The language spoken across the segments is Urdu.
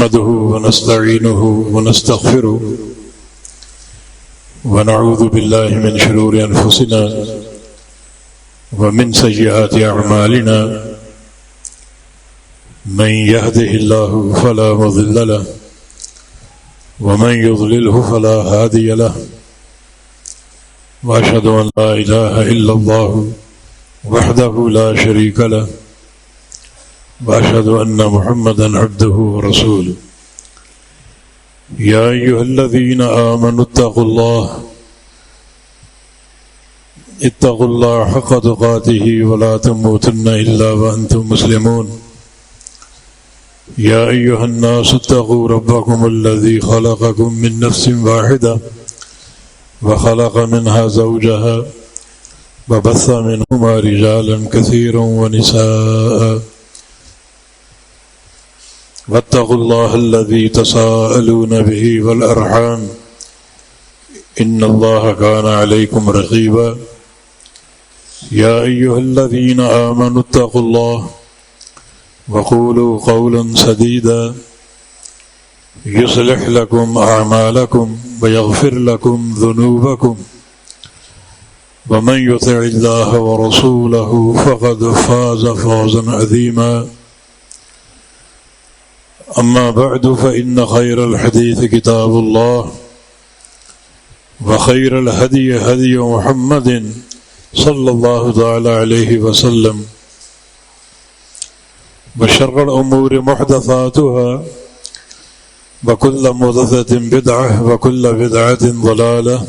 نحمده ونستعينه ونستغفره ونعوذ بالله من شرور أنفسنا ومن سيئات أعمالنا من يهده الله فلا مضل له ومن يضلله فلا هادي له وأشهد أن لا إله إلا الله وحده لا شريك له وأشهد أن محمدا عبده ورسوله يا أيها الذين آمنوا اتقوا الله حق تقاته ولا تموتن إلا وأنتم مسلمون يا أيها الناس اتقوا ربكم الذي خلقكم من نفس واحدة وخلق منها زوجها وبث منهما رجالا كثيرا ونساء واتقوا الله الذي تساءلون به والأرحام إن الله كان عليكم رقيبا يا أيها الذين آمنوا اتقوا الله وقولوا قولا سديدا يصلح لكم أعمالكم ويغفر لكم ذنوبكم ومن يطع الله ورسوله فقد فاز فوزا عظيما أما بعد فإن خير الحديث كتاب الله وخير الهدي هدي محمد صلى الله تعالى عليه وسلم وشر الأمور محدثاتها وكل محدثة بدعة وكل بدعة ضلالة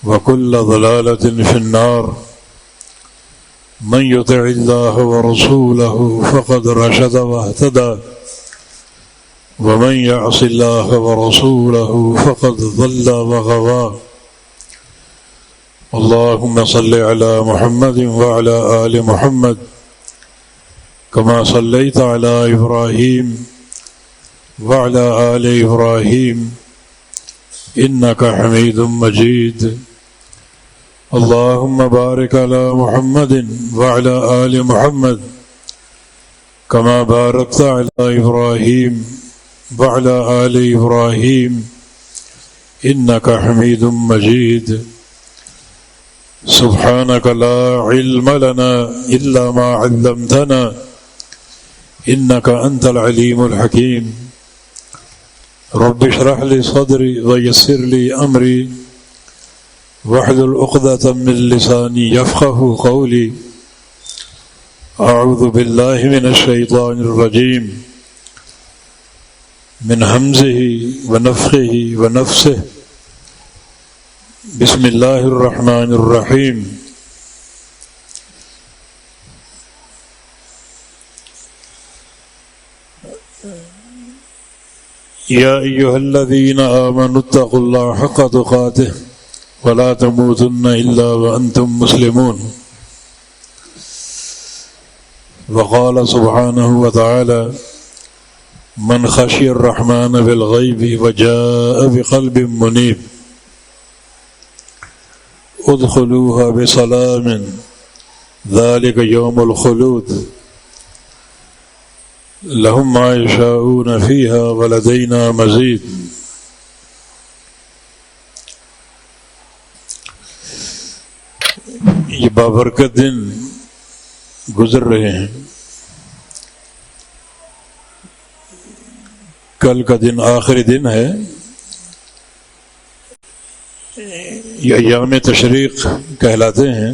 وكل ضلالة في النار من يطع الله ورسوله فقد رشد واهتدى ومن يعص الله ورسوله فقد ضل وغوى اللهم صل على محمد وعلى آل محمد كما صليت على إبراهيم وعلى آل إبراهيم إنك حميد مجيد اللهم بارك على محمد وعلى آل محمد كما باركت على إبراهيم وعلى آل إبراهيم إنك حميد مجيد سبحانك لا علم لنا إلا ما علمتنا إنك أنت العليم الحكيم رب اشرح لي صدري ويسر لي أمري واحلل عقدة من لساني يفقه قولي أعوذ بالله من الشيطان الرجيم من همزه ونفخه ونفسه بسم الله الرحمن الرحيم يا أيها الذين آمنوا اتقوا الله حق تقاته ولا تموتن إلا وأنتم مسلمون وقال سبحانه وتعالى من خشي الرحمن بالغيب وجاء بقلب منيب ادخلوها بسلام ذلك يوم الخلود لهم ما يشاءون فيها ولدينا مزيد یہ بابرکت دن گزر رہے ہیں. کل کا دن آخری دن ہے. یہ ایام تشریق کہلاتے ہیں.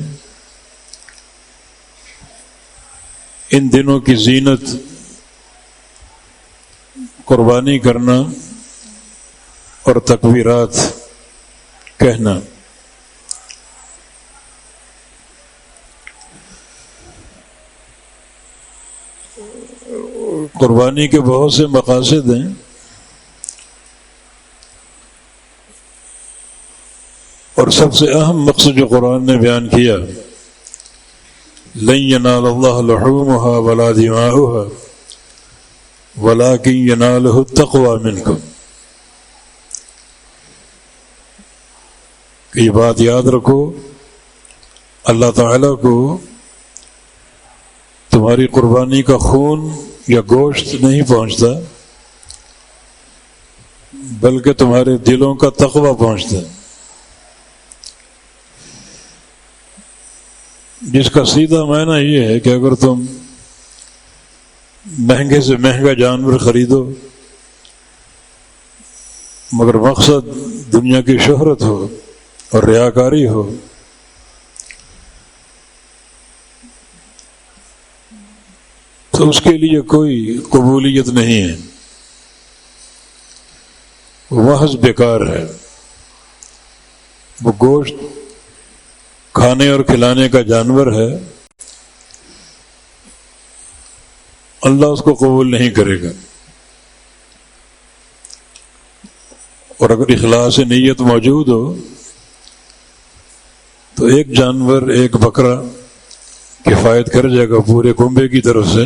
ان دنوں کی زینت قربانی کرنا اور تکبیرات کہنا. قربانی کے بہت سے مقاصد ہیں. اور سب سے اہم مقصد جو قرآن نے بیان کیا لن ینال اللہ لحومها ولا دماؤها ولكن يناله التقوى منكم. یہ بات یاد رکھو، اللہ تعالیٰ کو تمہاری قربانی کا خون یا گوشت نہیں پہنچتا، بلکہ تمہارے دلوں کا تقوی پہنچتا ہے، جس کا سیدھا معنی یہ ہے کہ اگر تم مہنگے سے مہنگا جانور خریدو مگر مقصد دنیا کی شہرت ہو اور ریاکاری ہو، تو اس کے لیے کوئی قبولیت نہیں ہے، وہ محض بیکار ہے۔ وہ گوشت کھانے اور کھلانے کا جانور ہے، اللہ اس کو قبول نہیں کرے گا۔ اور اگر اخلاص نیت موجود ہو تو ایک جانور، ایک بکرا کفایت کر جائے گا پورے کنبے کی طرف سے۔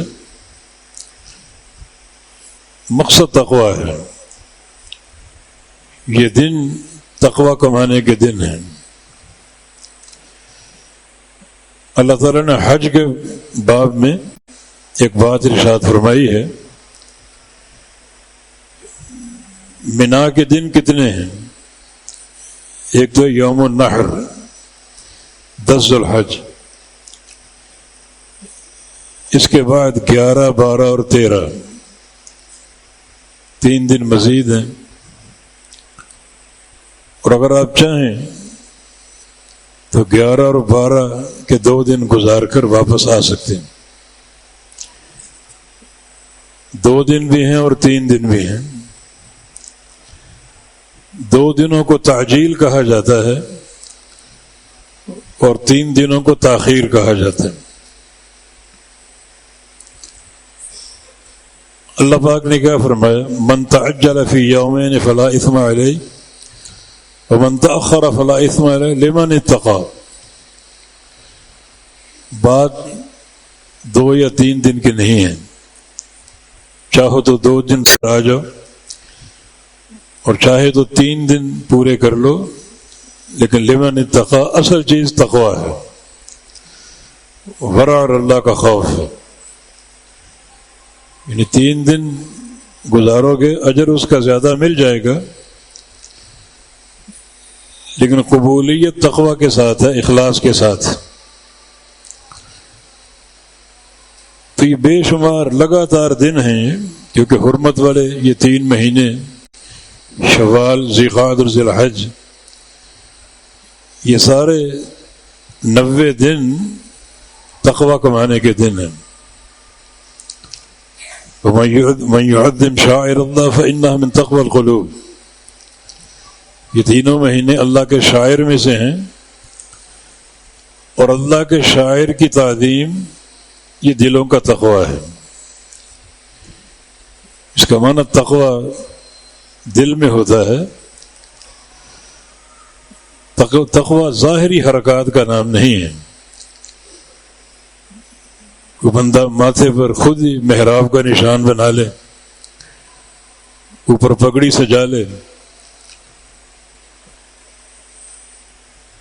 مقصد تقوی ہے، یہ دن تقوی کمانے کے دن ہیں۔ اللہ تعالیٰ نے حج کے باب میں ایک بات ارشاد فرمائی ہے، منا کے دن کتنے ہیں؟ ایک تو یوم النحر 10 ذو الحج، اس کے بعد 11، 12 اور 13 3 دن مزید ہیں۔ اور اگر آپ چاہیں تو 11 اور 12 کے 2 دن گزار کر واپس آ سکتے ہیں، 2 دن بھی ہیں اور 3 دن بھی ہیں۔ 2 دنوں کو تعجیل کہا جاتا ہے اور 3 دنوں کو تاخیر کہا جاتا ہے۔ اللہ پاک نے کیا فرمایا؟ من تعجل فی یومین فلا اثم علیہ ومن تأخر فلا اثم علیہ لمن اتقى۔ بات 2 یا 3 دن کی نہیں ہے، چاہو تو 2 دن آ جاؤ اور چاہے تو 3 دن پورے کر لو، لیکن لمن اتقى اصل چیز تقوی ہے، ورع اور اللہ کا خوف ہے۔ یعنی 3 دن گزارو گے اجر اس کا زیادہ مل جائے گا، لیکن قبولیت تقوی کے ساتھ ہے، اخلاص کے ساتھ۔ تو یہ بے شمار لگاتار دن ہیں، کیونکہ حرمت والے یہ 3 مہینے شوال، ذی-القعدہ اور ذی الحج، یہ سارے 90 دن تقوی کمانے کے دن ہیں۔ وَمَن يُعَظِّمْ شَعَائِرَ اللَّهِ فَإِنَّهَا مِن تَقْوَى الْقُلُوبِ۔ یہ تینوں مہینے اللہ کے شاعر میں سے ہیں، اور اللہ کے شاعر کی تعظیم یہ دلوں کا تقوی ہے۔ اس کا معنی تقوی دل میں ہوتا ہے۔ تقوی ظاہری حرکات کا نام نہیں ہے، کوئی بندہ ماتھے پر خود ہی محراب کا نشان بنا لے، اوپر پگڑی سجا لے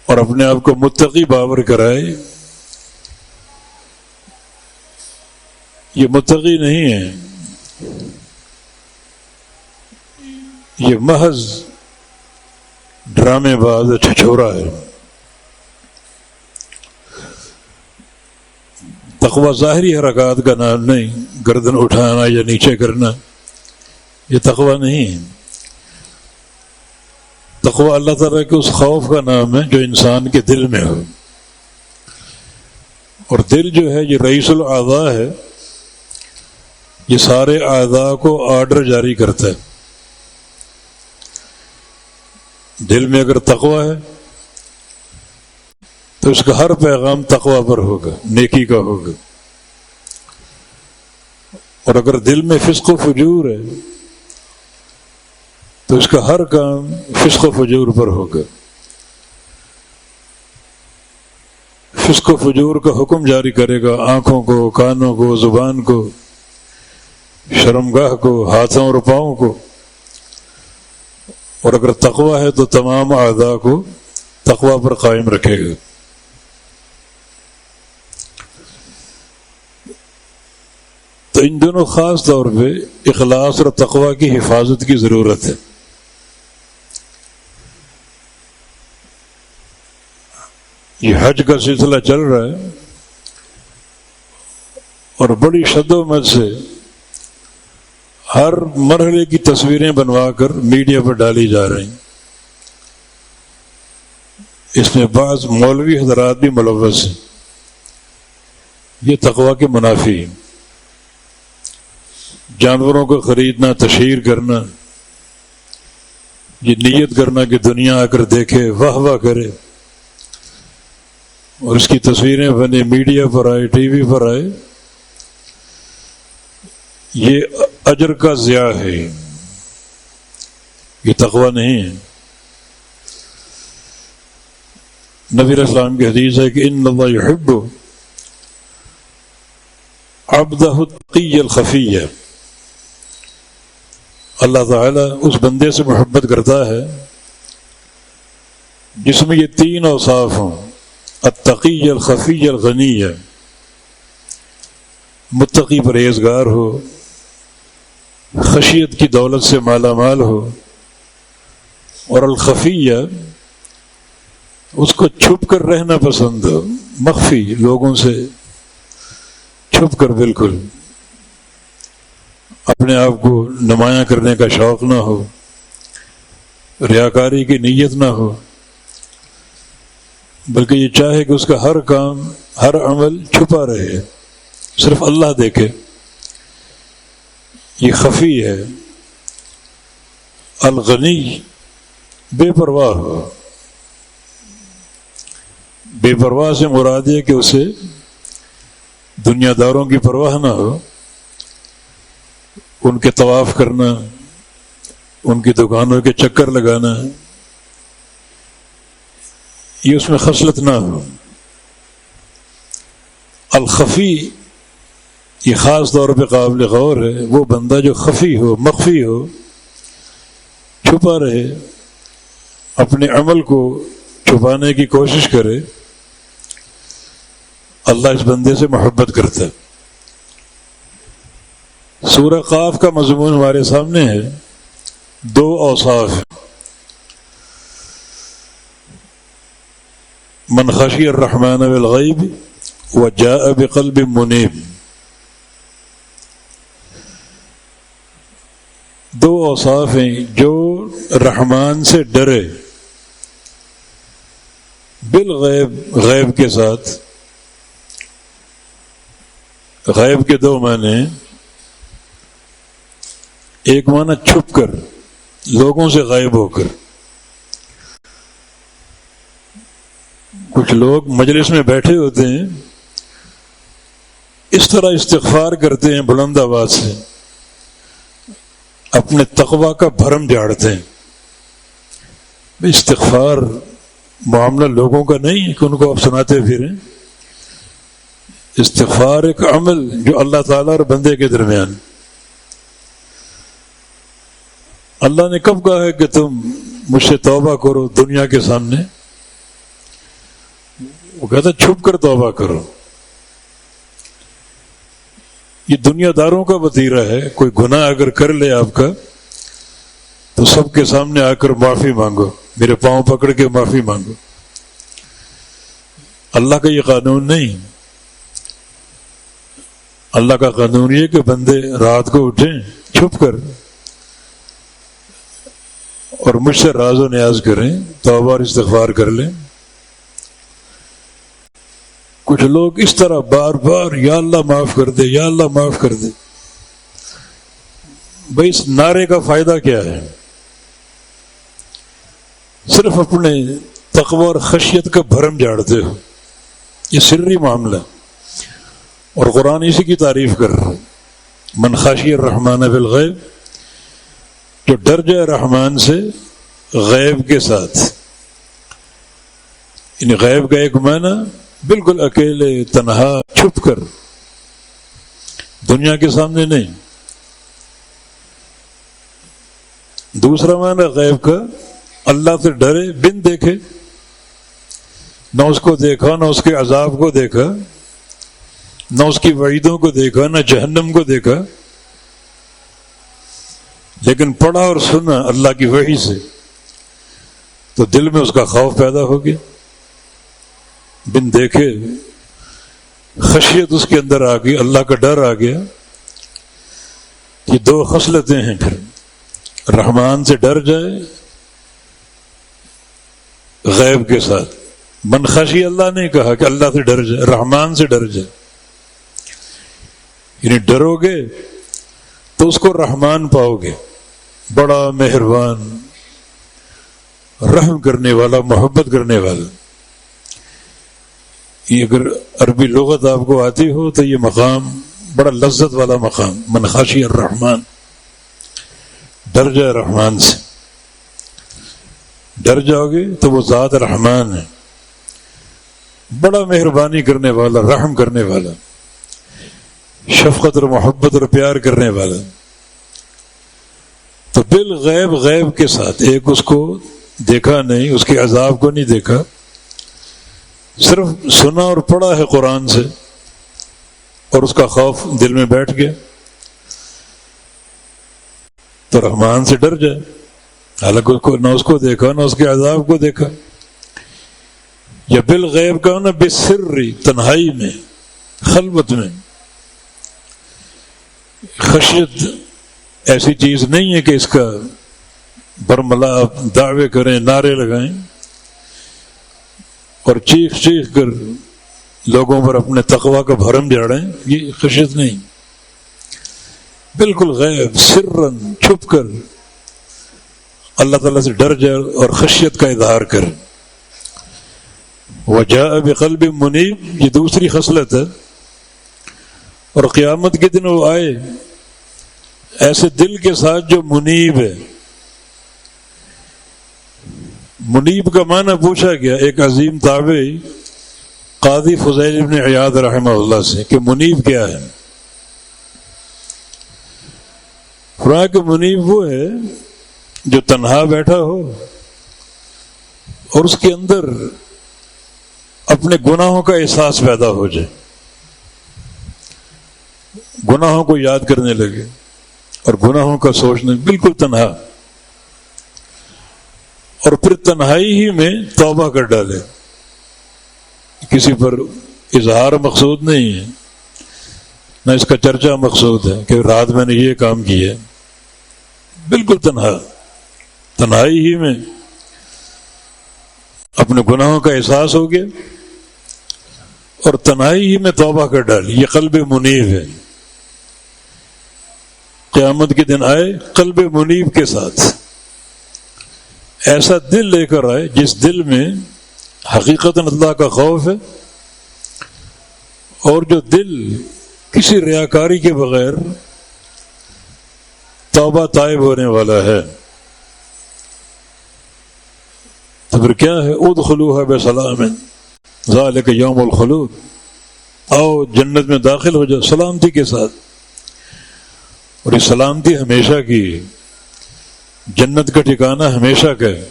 اور اپنے آپ کو متقی باور کرائے، یہ متقی نہیں ہے، یہ محض ڈرامے باز چھچورا ہے۔ تقوی ظاہری حرکات کا نام نہیں، گردن اٹھانا یا نیچے کرنا، یہ تقوی نہیں ہے۔ تقوی اللہ تعالیٰ کے اس خوف کا نام ہے جو انسان کے دل میں ہو، اور دل جو ہے یہ رئیس الاعضاء ہے، یہ سارے اعضاء کو آرڈر جاری کرتا ہے۔ دل میں اگر تقوی ہے تو اس کا ہر پیغام تقوی پر ہوگا، نیکی کا ہوگا، اور اگر دل میں فسق و فجور ہے تو اس کا ہر کام فسق و فجور پر ہوگا۔ فسق و فجور کا حکم جاری کرے گا آنکھوں کو، کانوں کو، زبان کو، شرمگاہ کو، ہاتھوں اور پاؤں کو، اور اگر تقوی ہے تو تمام اعضاء کو تقوی پر قائم رکھے گا۔ تو ان دونوں خاص طور پہ اخلاص اور تقوی کی حفاظت کی ضرورت ہے۔ یہ حج کا سلسلہ چل رہا ہے اور بڑی شد و مد سے ہر مرحلے کی تصویریں بنوا کر میڈیا پر ڈالی جا رہی ہیں. اس میں بعض مولوی حضرات بھی ملوث ہیں. یہ تقویٰ کے منافی ہیں. جانوروں کو خریدنا، تشہیر کرنا، یہ نیت کرنا کہ دنیا آ کر دیکھے، واہ واہ کرے، اور اس کی تصویریں بنے، میڈیا پر آئے، ٹی وی پر آئے، یہ اجر کا ضیاع ہے. یہ تقویٰ نہیں ہے. نبی علیہ السلام کی حدیث ہے کہ ان اللہ یحب عبدہ التقی الخفی. اللہ تعالیٰ اس بندے سے محبت کرتا ہے جس میں یہ تین اوصاف ہوں: التقی الخفی الغنی. متقی پرہیزگار ہو، خشیت کی دولت سے مالا مال ہو، اور الخفیہ اس کو چھپ کر رہنا پسند ہو، مخفی، لوگوں سے چھپ کر، بالکل اپنے آپ کو نمایاں کرنے کا شوق نہ ہو، ریاکاری کی نیت نہ ہو، بلکہ یہ چاہے کہ اس کا ہر کام، ہر عمل چھپا رہے، صرف اللہ دیکھے. یہ خفی ہے. الغنی بے پرواہ ہو. بے پرواہ سے مراد ہے کہ اسے دنیا داروں کی پرواہ نہ ہو، ان کے طواف کرنا، ان کی دکانوں کے چکر لگانا، یہ اس میں خصلت نہ ہو. الخفی یہ خاص طور پہ قابل غور ہے. وہ بندہ جو خفی ہو، مخفی ہو، چھپا رہے، اپنے عمل کو چھپانے کی کوشش کرے، اللہ اس بندے سے محبت کرتا ہے. سورہ قاف کا مضمون ہمارے سامنے ہے. دو اوصاف: من خشی الرحمن بالغیب وجاء بقلب منیب. دو اوصاف ہیں جو رحمان سے ڈرے، بالغیب، غیب کے ساتھ. غیب کے دو معنی ہیں. ایک معنی چھپ کر، لوگوں سے غائب ہو کر. کچھ لوگ مجلس میں بیٹھے ہوتے ہیں، اس طرح استغفار کرتے ہیں بلند آواز سے، اپنے تقویٰ کا بھرم جھاڑتے ہیں. استغفار معاملہ لوگوں کا نہیں ہے کہ ان کو آپ سناتے پھریں. استغفار ایک عمل جو اللہ تعالیٰ اور بندے کے درمیان. اللہ نے کب کہا ہے کہ تم مجھ سے توبہ کرو دنیا کے سامنے؟ وہ کہتا چھپ کر توبہ کرو. یہ دنیا داروں کا وتیرہ ہے. کوئی گناہ اگر کر لے آپ کا تو سب کے سامنے آ کر معافی مانگو، میرے پاؤں پکڑ کے معافی مانگو. اللہ کا یہ قانون نہیں. اللہ کا قانون یہ کہ بندے رات کو اٹھیں چھپ کر اور مجھ سے راز و نیاز کریں، توبہ اور استغفار کر لیں. کچھ لوگ اس طرح بار بار یا اللہ معاف کر دے، یا اللہ معاف کر دے. بھائی اس نعرے کا فائدہ کیا ہے؟ صرف اپنے تقوی اور خشیت کا بھرم جھاڑتے ہو. یہ سری معاملہ، اور قرآن اسی کی تعریف کر رہا ہے. من خشی الرحمن بالغیب، جو ڈر جائے رحمان سے غیب کے ساتھ. یعنی غیب کا ایک معنی بالکل اکیلے، تنہا، چھپ کر، دنیا کے سامنے نہیں. دوسرا معنی غیب کا اللہ سے ڈرے بن دیکھے، نہ اس کو دیکھا، نہ اس کے عذاب کو دیکھا، نہ اس کی وعیدوں کو دیکھا، نہ جہنم کو دیکھا، لیکن پڑھا اور سنا اللہ کی وحی سے، تو دل میں اس کا خوف پیدا ہو گیا. بن دیکھے خشیت اس کے اندر آ گئی، اللہ کا ڈر آ گیا. یہ دو خصلتیں ہیں. پھر رحمان سے ڈر جائے غیب کے ساتھ. من خشی اللہ نے کہا کہ اللہ سے ڈر جائے، رحمان سے ڈر جائے. یعنی ڈرو گے تو اس کو رحمان پاؤ گے، بڑا مہربان، رحم کرنے والا، محبت کرنے والا. یہ اگر عربی لغت آپ کو آتی ہو تو یہ مقام بڑا لذت والا مقام، من خشی الرحمن، ڈر جائے رحمان سے. ڈر جاؤ گے تو وہ ذات رحمان ہے، بڑا مہربانی کرنے والا، رحم کرنے والا، شفقت اور محبت اور پیار کرنے والا. تو بالغیب، غیب کے ساتھ، ایک اس کو دیکھا نہیں، اس کے عذاب کو نہیں دیکھا، صرف سنا اور پڑھا ہے قرآن سے اور اس کا خوف دل میں بیٹھ گیا، تو رحمان سے ڈر جائے. حالانکہ اس کو نہ اس کو دیکھا نہ اس کے عذاب کو دیکھا. یا بالغیب کا نہ بسری، تنہائی میں، خلوت میں. خشیت ایسی چیز نہیں ہے کہ اس کا برملا آپ دعوے کریں، نعرے لگائیں اور چیخ چیخ کر لوگوں پر اپنے تقویٰ کا بھرم جاڑیں. یہ خشیت نہیں. بالکل غیب، سرن، چھپ کر اللہ تعالیٰ سے ڈر جائے اور خشیت کا اظہار کرے. وجاء بقلب منیب، یہ دوسری خصلت ہے. اور قیامت کے دن وہ آئے ایسے دل کے ساتھ جو منیب ہے. منیب کا معنی پوچھا گیا ایک عظیم تابعی قاضی فضیل بن عیاض رحمہ اللہ سے کہ منیب کیا ہے؟ فرمایا کہ منیب وہ ہے جو تنہا بیٹھا ہو اور اس کے اندر اپنے گناہوں کا احساس پیدا ہو جائے، گناہوں کو یاد کرنے لگے اور گناہوں کا سوچنے، بالکل تنہا، اور پھر تنہائی ہی میں توبہ کر ڈالے. کسی پر اظہار مقصود نہیں ہے، نہ اس کا چرچا مقصود ہے کہ رات میں نے یہ کام کیا. بالکل تنہا، تنہائی ہی میں اپنے گناہوں کا احساس ہو گیا اور تنہائی ہی میں توبہ کر ڈالی. یہ قلب منیب ہے. قیامت کے دن آئے قلب منیب کے ساتھ، ایسا دل لے کر آئے جس دل میں حقیقتاً اللہ کا خوف ہے اور جو دل کسی ریاکاری کے بغیر توبہ طائب ہونے والا ہے. تو پھر کیا ہے؟ ادخلوها بسلام ذالک یوم الخلود، آؤ جنت میں داخل ہو جاؤ سلامتی کے ساتھ. اور یہ سلامتی ہمیشہ کی، جنت کا ٹھکانہ ہمیشہ کا ہے.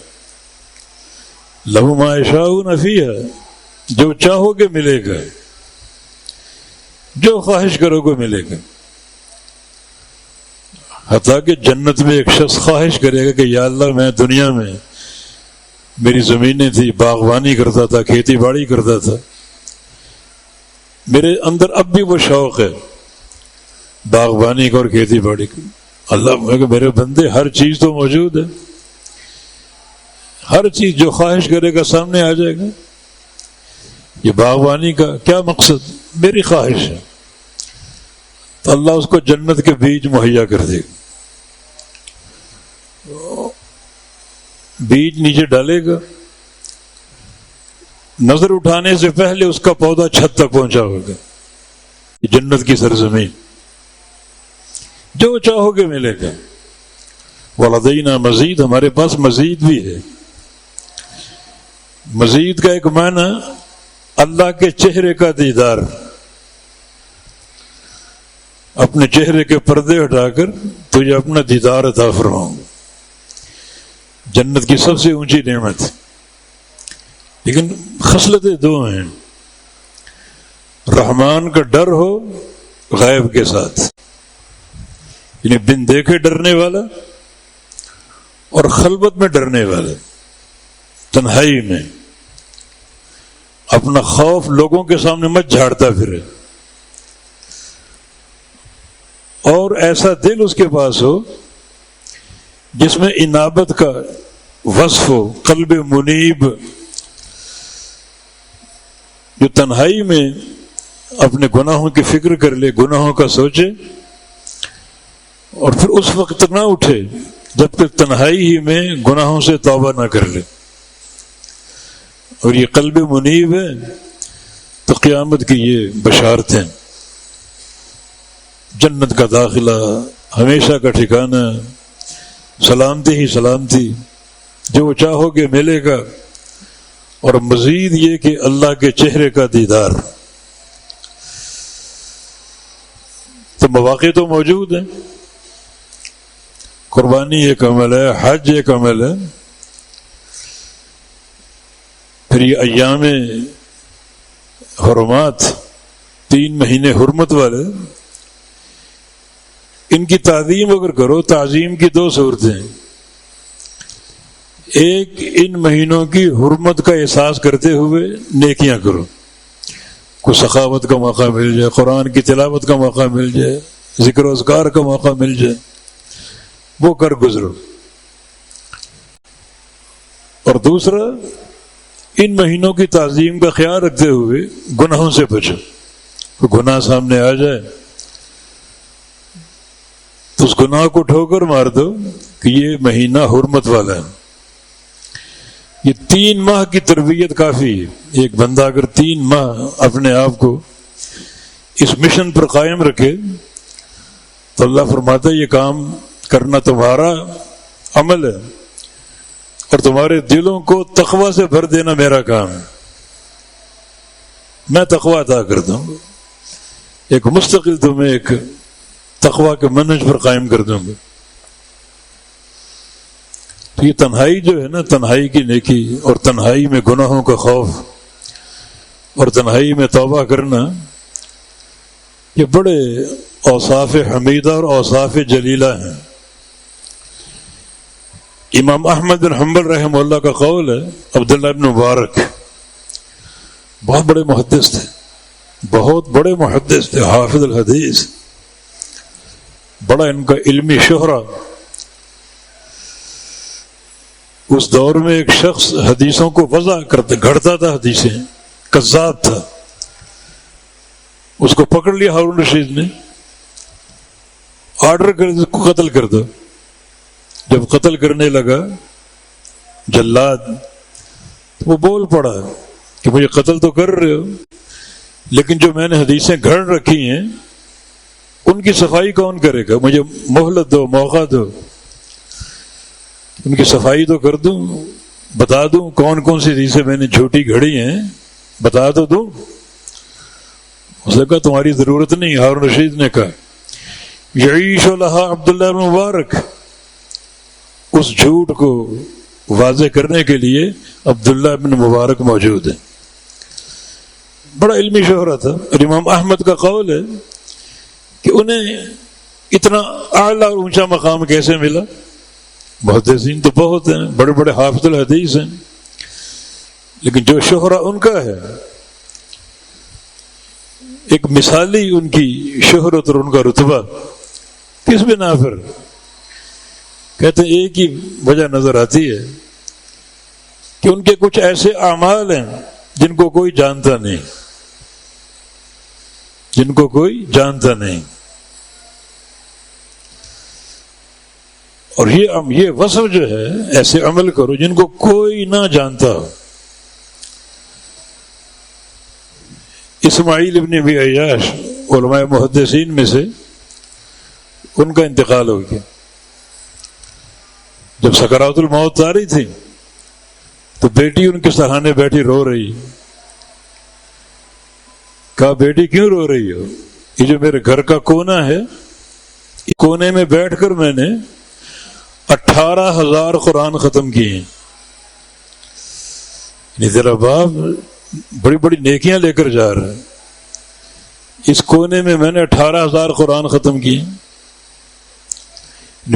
لہو ما یشاؤون فیہا، جو چاہو گے ملے گا، جو خواہش کرو گے ملے گا. حتیٰ کہ جنت میں ایک شخص خواہش کرے گا کہ یا اللہ میں دنیا میں میری زمینیں تھی، باغبانی کرتا تھا، کھیتی باڑی کرتا تھا، میرے اندر اب بھی وہ شوق ہے باغبانی کا اور کھیتی باڑی کا. اللہ کہ میرے بندے ہر چیز تو موجود ہے، ہر چیز جو خواہش کرے گا سامنے آ جائے گا. یہ باغبانی کا کیا مقصد؟ میری خواہش ہے، تو اللہ اس کو جنت کے بیج مہیا کر دے گا. بیج نیچے ڈالے گا، نظر اٹھانے سے پہلے اس کا پودا چھت تک پہنچا ہوگا. جنت کی سرزمین، جو چاہو گے ملے گا. ولدینا مزید، ہمارے پاس مزید بھی ہے. مزید کا ایک معنی اللہ کے چہرے کا دیدار، اپنے چہرے کے پردے ہٹا کر تجھے اپنا دیدار عطا فرماؤں. جنت کی سب سے اونچی نعمت. لیکن خصلتیں دو ہیں، رحمان کا ڈر ہو غیب کے ساتھ، یعنی بن دیکھے ڈرنے والا، اور خلوت میں ڈرنے والا، تنہائی میں. اپنا خوف لوگوں کے سامنے مت جھاڑتا پھرے، اور ایسا دل اس کے پاس ہو جس میں انابت کا وصف ہو، قلب منیب، جو تنہائی میں اپنے گناہوں کی فکر کر لے، گناہوں کا سوچے، اور پھر اس وقت تک نہ اٹھے جب تک تنہائی ہی میں گناہوں سے توبہ نہ کر لے۔ اور یہ قلب منیب ہے تو قیامت کی یہ بشارت ہے، جنت کا داخلہ، ہمیشہ کا ٹھکانہ، سلامتی ہی سلامتی، جو چاہو گے ملے گا، اور مزید یہ کہ اللہ کے چہرے کا دیدار۔ تو مواقع تو موجود ہیں، قربانی ایک عمل ہے، حج ایک عمل ہے، پھر یہ ایام حرمات، 3 مہینے حرمت والے، ان کی تعظیم اگر کرو، تعظیم کی 2 صورتیں، ایک ان مہینوں کی حرمت کا احساس کرتے ہوئے نیکیاں کرو، کوئی سخاوت کا موقع مل جائے، قرآن کی تلاوت کا موقع مل جائے، ذکر و اذکار کا موقع مل جائے، وہ کر گزرو۔ اور دوسرا، ان مہینوں کی تعظیم کا خیال رکھتے ہوئے گناہوں سے بچو، کوئی گناہ سامنے آ جائے تو اس گناہ کو ٹھوکر مار دو کہ یہ مہینہ حرمت والا ہے۔ یہ 3 ماہ کی تربیت کافی ہے۔ ایک بندہ اگر 3 ماہ اپنے آپ کو اس مشن پر قائم رکھے تو اللہ فرماتا ہے یہ کام کرنا تمہارا عمل ہے، اور تمہارے دلوں کو تقویٰ سے بھر دینا میرا کام ہے، میں تقویٰ عطا کرتا ہوں، ایک مستقل تمہیں ایک تقویٰ کے منہج پر قائم کر دوں گا۔ تو یہ تنہائی جو ہے نا، تنہائی کی نیکی، اور تنہائی میں گناہوں کا خوف، اور تنہائی میں توبہ کرنا، یہ بڑے اوصاف حمیدہ اور اوصاف جلیلہ ہیں۔ امام احمد بن حنبل رحمہ اللہ کا قول ہے، عبداللہ بن مبارک بہت بڑے محدث تھے، بہت بڑے محدث تھے، حافظ الحدیث، بڑا ان کا علمی شہرہ۔ اس دور میں ایک شخص حدیثوں کو وضع کرتا، گھڑتا تھا حدیثیں، کذاب تھا، اس کو پکڑ لیا ہارون رشید نے، آرڈر کر دیا کو قتل کر دو۔ جب قتل کرنے لگا جلاد تو وہ بول پڑا کہ مجھے قتل تو کر رہے ہو، لیکن جو میں نے حدیثیں گھڑ رکھی ہیں ان کی صفائی کون کرے گا؟ مجھے مہلت دو، موقع دو، ان کی صفائی تو کر دوں، بتا دوں کون کون سی حدیثیں میں نے جھوٹی گھڑی ہیں، بتا تو دوں۔ اس نے کہا تمہاری ضرورت نہیں۔ ہارون رشید نے کہا یعیش لہا عبداللہ بن مبارک، اس جھوٹ کو واضح کرنے کے لیے عبداللہ بن مبارک موجود ہے۔ بڑا علمی شہرت تھا۔ اور امام احمد کا قول ہے کہ انہیں اتنا اعلیٰ اور اونچا مقام کیسے ملا؟ محدثین تو بہت ہیں، بڑے بڑے حافظ الحدیث ہیں، لیکن جو شہرہ ان کا ہے، ایک مثالی ان کی شہرت اور ان کا رتبہ، کس بنا پر؟ کہتے ہیں ایک ہی وجہ نظر آتی ہے کہ ان کے کچھ ایسے اعمال ہیں جن کو کوئی جانتا نہیں، جن کو کوئی جانتا نہیں، اور یہ وصف جو ہے، ایسے عمل کرو جن کو کوئی نہ جانتا ہو۔ اسماعیل ابن ابی عیاش علماء محدثین میں سے، ان کا انتقال ہو گیا۔ جب سکرات الموت آ رہی تھی تو بیٹی ان کے سرانے بیٹھی رو رہی۔ کہا بیٹی کیوں رو رہی ہو؟ یہ جو میرے گھر کا کونا ہے، کونے میں بیٹھ کر میں نے 18,000 قرآن ختم کیے ہیں۔ یعنی تیرا باپ بڑی بڑی نیکیاں لے کر جا رہا ہے، اس کونے میں میں نے 18,000 قرآن ختم کیے۔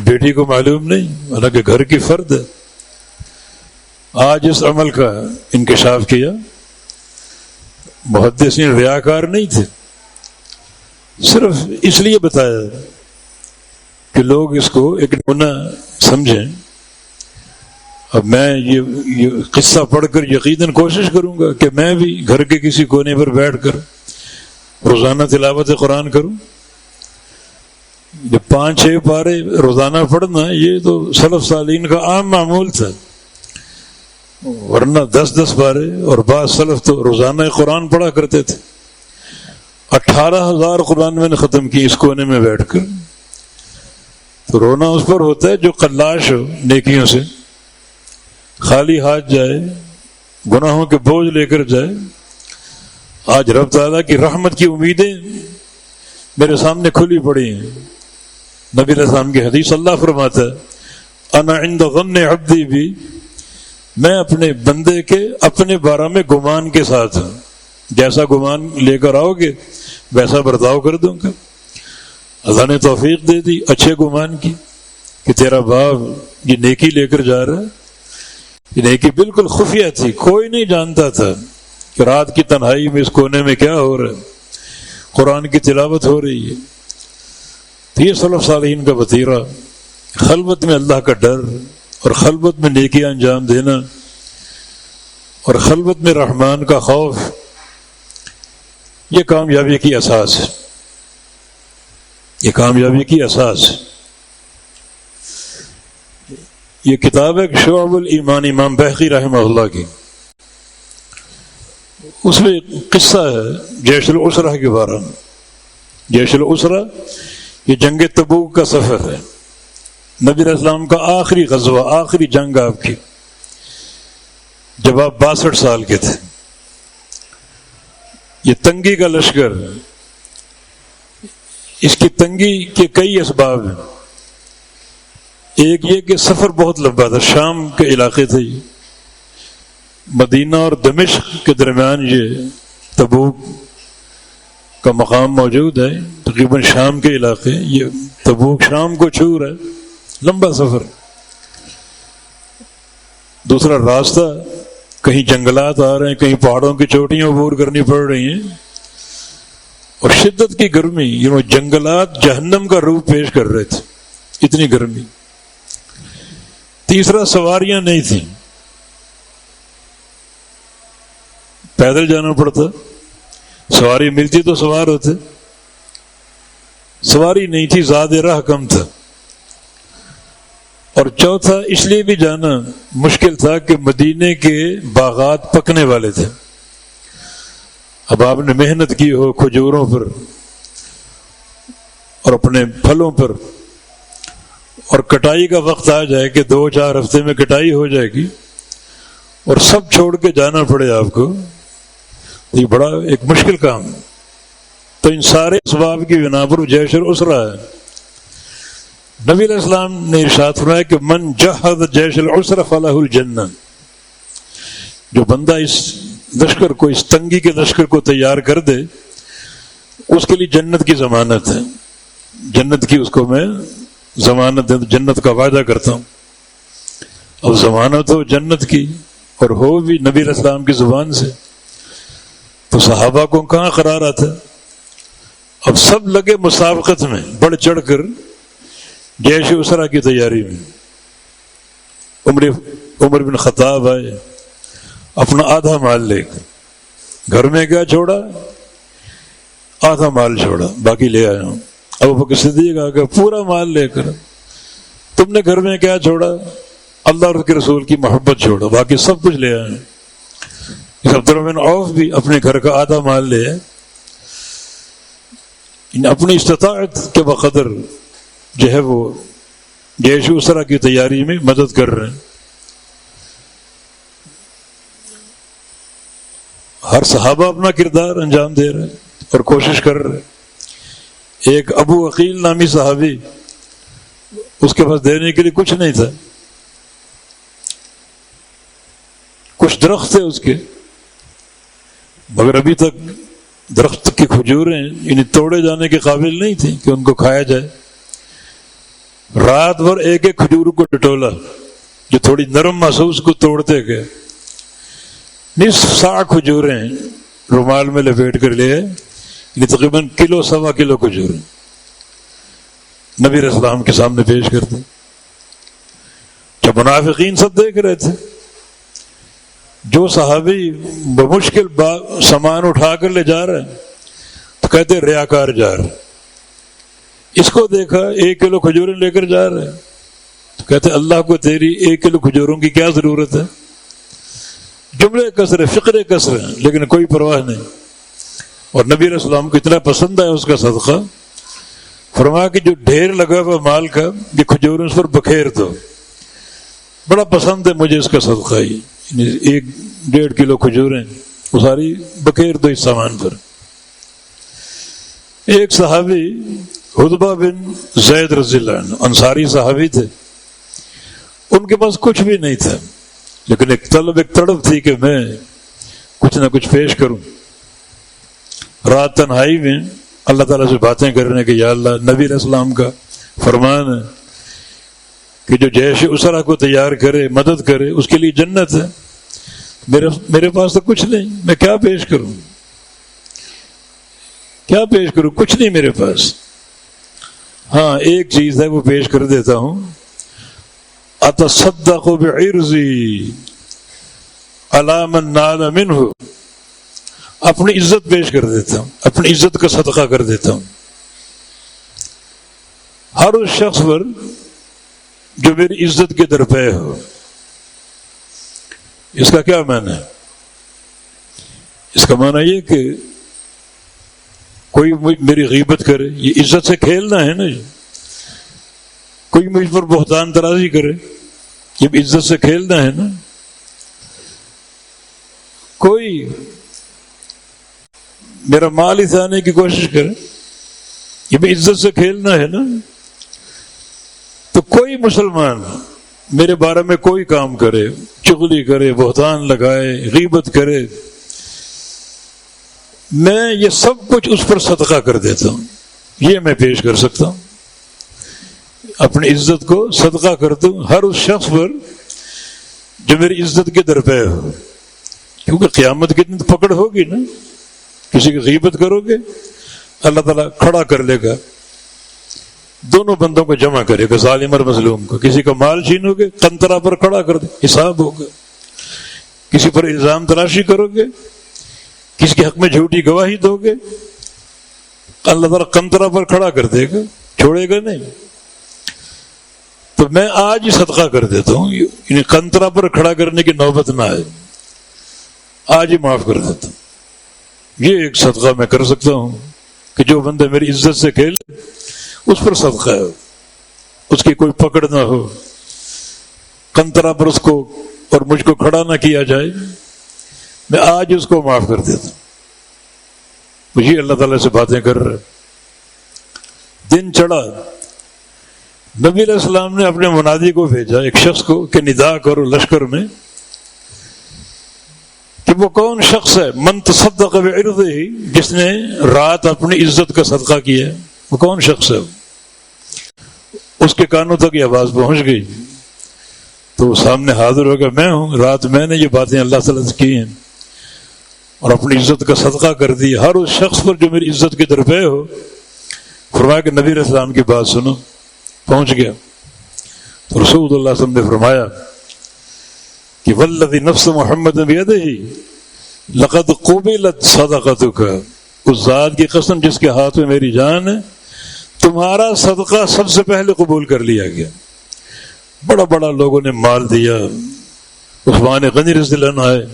بیٹی کو معلوم نہیں، حالانکہ گھر کی فرد ہے۔ آج اس عمل کا انکشاف کیا محدثین ریاکار نہیں تھے، صرف اس لیے بتایا کہ لوگ اس کو ایک نمونہ سمجھیں۔ اب میں یہ قصہ پڑھ کر یقیناً کوشش کروں گا کہ میں بھی گھر کے کسی کونے پر بیٹھ کر روزانہ تلاوت قرآن کروں۔ یہ 5-6 پارے روزانہ پڑھنا یہ تو سلف صالحین کا عام معمول تھا، ورنہ 10-10 پارے، اور بعض سلف تو روزانہ قرآن پڑھا کرتے تھے۔ 18,000 قرآن میں نے ختم کی اس کونے میں بیٹھ کر۔ تو رونا اس پر ہوتا ہے جو قلاش ہو نیکیوں سے، خالی ہاتھ جائے، گناہوں کے بوجھ لے کر جائے۔ آج رب تعالیٰ کی رحمت کی امیدیں میرے سامنے کھلی پڑی ہیں۔ نبی علیہ السلام کی حدیث اللہ فرماتا ہے انا عند ظن عبدی بھی، میں اپنے بندے کے اپنے بارے میں گمان کے ساتھ ہوں، جیسا گمان لے کر آؤ گے ویسا برتاؤ کر دوں گا۔ اللہ نے توفیق دے دی اچھے گمان کی کہ تیرا باپ یہ نیکی لے کر جا رہا ہے۔ یہ نیکی بالکل خفیہ تھی، کوئی نہیں جانتا تھا کہ رات کی تنہائی میں اس کونے میں کیا ہو رہا ہے، قرآن کی تلاوت ہو رہی ہے۔ تو یہ سلف صالحین کا وتیرہ، خلوت میں اللہ کا ڈر اور خلوت میں نیکی انجام دینا اور خلوت میں رحمان کا خوف، یہ کامیابی کی اساس ہے، یہ کامیابی کی اساس ہے۔ یہ کتاب ہے شعب الایمان امام بہقی رحمہ اللہ کی، اس میں قصہ ہے جیش العسرہ کے بارے میں۔ جیش العسرہ یہ جنگ تبوک کا سفر ہے، نبی علیہ السلام کا آخری غزوہ، آخری جنگ آپ کی، جب آپ 62 سال کے تھے۔ یہ تنگی کا لشکر، اس کی تنگی کے کئی اسباب ہیں۔ ایک یہ کہ سفر بہت لمبا تھا، شام کے علاقے تھے، مدینہ اور دمشق کے درمیان یہ تبوک کا مقام موجود ہے، تقریباً شام کے علاقے، یہ تبوک شام کو چھو رہا ہے، لمبا سفر۔ دوسرا راستہ، کہیں جنگلات آ رہے ہیں، کہیں پہاڑوں کی چوٹیاں عبور کرنی پڑ رہی ہیں، اور شدت کی گرمی، جنگلات جہنم کا روپ پیش کر رہے تھے، اتنی گرمی۔ تیسرا سواریاں نہیں تھیں، پیدل جانا پڑتا، سواری ملتی تو سوار ہوتے، سواری نہیں تھی، زاد راہ کم تھا۔ اور چوتھا اس لیے بھی جانا مشکل تھا کہ مدینے کے باغات پکنے والے تھے۔ اب آپ نے محنت کی ہو کھجوروں پر اور اپنے پھلوں پر، اور کٹائی کا وقت آ جائے کہ 2-4 ہفتے میں کٹائی ہو جائے گی، اور سب چھوڑ کے جانا پڑے آپ کو، یہ بڑا ایک مشکل کام ہے۔ تو ان سارے اسباب کی بنا پر جیش العسرہ ہے۔ نبی علیہ السلام نے ارشاد فرمایا کہ من جہز جیش العسرہ فلہ الجنہ، جو بندہ اس لشکر کو، اس تنگی کے لشکر کو تیار کر دے، اس کے لیے جنت کی ضمانت ہے، جنت کی اس کو میں ضمانت دے، جنت کا وعدہ کرتا ہوں۔ اب ضمانت ہو جنت کی اور ہو بھی نبی علیہ السلام کی زبان سے، تو صحابہ کو کہاں قرار آتا؟ اب سب لگے مسابقت میں بڑھ چڑھ کر جیش اسرا کی تیاری میں۔ عمر بن خطاب آئے، اپنا آدھا مال لے کر، گھر میں کیا چھوڑا؟ آدھا مال چھوڑا، باقی لے آیا ہوں۔ ابو بکر صدیق آ گیا پورا مال لے کر، تم نے گھر میں کیا چھوڑا؟ اللہ اور اس کے رسول کی محبت چھوڑا، باقی سب کچھ لے آئے۔ عبدالرحمن عوف بھی اپنے گھر کا آدھا مال لے آئے۔ اپنی استطاعت کے بقدر جو ہے وہ جیش اسرا کی تیاری میں مدد کر رہے ہیں۔ ہر صحابہ اپنا کردار انجام دے رہے ہیں اور کوشش کر رہے ہیں۔ ایک ابو عقیل نامی صحابی، اس کے پاس دینے کے لیے کچھ نہیں تھا، کچھ درخت تھے اس کے، مگر ابھی تک درخت کی کھجوریں یعنی توڑے جانے کے قابل نہیں تھیں کہ ان کو کھایا جائے۔ رات بھر ایک ایک کھجور کو ٹٹولا، جو تھوڑی نرم محسوس کو توڑتے گئے، نصف سا کھجوریں رومال میں لپیٹ کر لے آئے، یعنی تقریباً کلو سوا کلو کھجور نبی علیہ السلام کے سامنے پیش کر دی. جب منافقین سب دیکھ رہے تھے، جو صحابی بمشکل سامان اٹھا کر لے جا رہے ہیں تو کہتے ریاکار جا رہے. اس کو دیکھا 1 کلو کھجوریں لے کر جا رہے ہیں تو کہتے اللہ کو تیری 1 کلو کھجوروں کی کیا ضرورت ہے. جملے کثرے فقرے کثرے ہیں لیکن کوئی پرواہ نہیں. اور نبی علیہ السلام کو اتنا پسند ہے اس کا صدقہ، فرمایا کہ جو ڈھیر لگا ہوا مال کا یہ کھجوریں اس پر بکھیر دو، بڑا پسند ہے مجھے اس کا صدقہ. ہی 1-1.5 کلو کھجوریں وہ ساری بکھیر دو اس سامان پر. ایک صحابی حدبہ بن زید رضی اللہ عنہ انصاری صحابی تھے، ان کے پاس کچھ بھی نہیں تھا لیکن ایک تڑپ تھی کہ میں کچھ نہ کچھ پیش کروں. رات تنہائی میں اللہ تعالیٰ سے باتیں کرنے کہ یا اللہ، نبی علیہ السلام کا فرمان ہے کہ جو جیش اسرا کو تیار کرے، مدد کرے، اس کے لیے جنت ہے. میرے پاس تو کچھ نہیں، میں کیا پیش کروں، کیا پیش کروں، کچھ نہیں میرے پاس. ہاں ایک چیز ہے وہ پیش کر دیتا ہوں، اتصدق بعرضی علی من نال منہ، اپنی عزت پیش کر دیتا ہوں، اپنی عزت کا صدقہ کر دیتا ہوں. ہر اس شخص پر جو میری عزت کے درپے ہو. اس کا کیا معنی ہے؟ اس کا معنی یہ کہ کوئی میری غیبت کرے، یہ عزت سے کھیلنا ہے نا. کوئی مجھ پر بہتان ترازی کرے، یہ بھی عزت سے کھیلنا ہے نا. کوئی میرا مال اٹھانے کی کوشش کرے، یہ بھی عزت سے کھیلنا ہے نا. تو کوئی مسلمان میرے بارے میں کوئی کام کرے، چغلی کرے، بہتان لگائے، غیبت کرے، میں یہ سب کچھ اس پر صدقہ کر دیتا ہوں. یہ میں پیش کر سکتا ہوں، اپنی عزت کو صدقہ کرتا ہوں ہر اس شخص پر جو میری عزت کے درپے ہو. کیونکہ قیامت کے دن پکڑ ہوگی نا. کسی کی غیبت کرو گے اللہ تعالیٰ کھڑا کر لے گا، دونوں بندوں کو جمع کرے گا، ظالم اور مظلوم کو. کسی کا مال چھینو گے قنطرہ پر کھڑا کر دے، حساب ہوگا. کسی پر الزام تراشی کرو گے، کسی کے حق میں جھوٹی گواہی دو گے، اللہ تعالیٰ قنطرہ پر کھڑا کر دے گا، چھوڑے گا نہیں. تو میں آج ہی صدقہ کر دیتا ہوں، یعنی قنطرہ پر کھڑا کرنے کی نوبت نہ آئے، آج ہی معاف کر دیتا ہوں. یہ ایک صدقہ میں کر سکتا ہوں کہ جو بندہ میری عزت سے کھیلے اس پر صدقہ ہے، اس کی کوئی پکڑ نہ ہو، قنطرہ پر اس کو اور مجھ کو کھڑا نہ کیا جائے. میں آج اس کو معاف کر دیتا ہوں. مجھے اللہ تعالیٰ سے باتیں کر رہے. دن چڑھا، نبی علیہ السلام نے اپنے منادی کو بھیجا ایک شخص کو کہ ندا کرو لشکر میں کہ وہ کون شخص ہے من تصدق بعرضہ، جس نے رات اپنی عزت کا صدقہ کیا ہے. وہ کون شخص ہے؟ اس کے کانوں تک یہ آواز پہنچ گئی تو وہ سامنے حاضر ہو گیا، میں ہوں، رات میں نے یہ باتیں اللہ تعالیٰ سے کی ہیں اور اپنی عزت کا صدقہ کر دی ہر اس شخص پر جو میری عزت کے درپے ہو. فرمایا کہ نبی علیہ السلام کی بات سنو. پہنچ گیا تو رسول اللہ صلی اللہ علیہ وسلم نے فرمایا کہ والذی نفس محمد بیدہ لقد قبلت صدقتک، اس ذات کی قسم جس کے ہاتھ میں میری جان ہے، تمہارا صدقہ سب سے پہلے قبول کر لیا گیا. بڑا بڑا لوگوں نے مال دیا. عثمان غنی رضی اللہ عنہ آئے،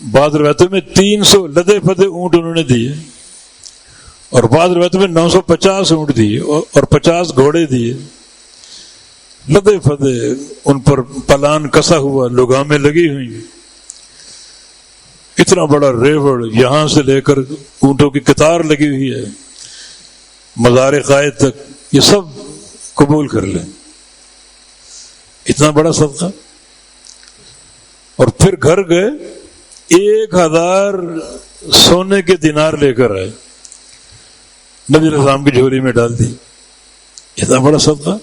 بعض روایتوں میں 300 لدے پدے اونٹ انہوں نے دیے اور بعض روایتوں میں 950 اونٹ دیے اور 50 گھوڑے دیے. لدے پدے ان پر پلان کسا ہوا، لگامیں لگی ہوئی، اتنا بڑا ریوڑ یہاں سے لے کر اونٹوں کی قطار لگی ہوئی ہے مزار قائد تک، یہ سب قبول کر لیں. اتنا بڑا صدقہ. اور پھر گھر گئے 1000 سونے کے دینار لے کر آئے، نبی علیہ السلام کی جھولی میں ڈال دی. اتنا بڑا صدقہ،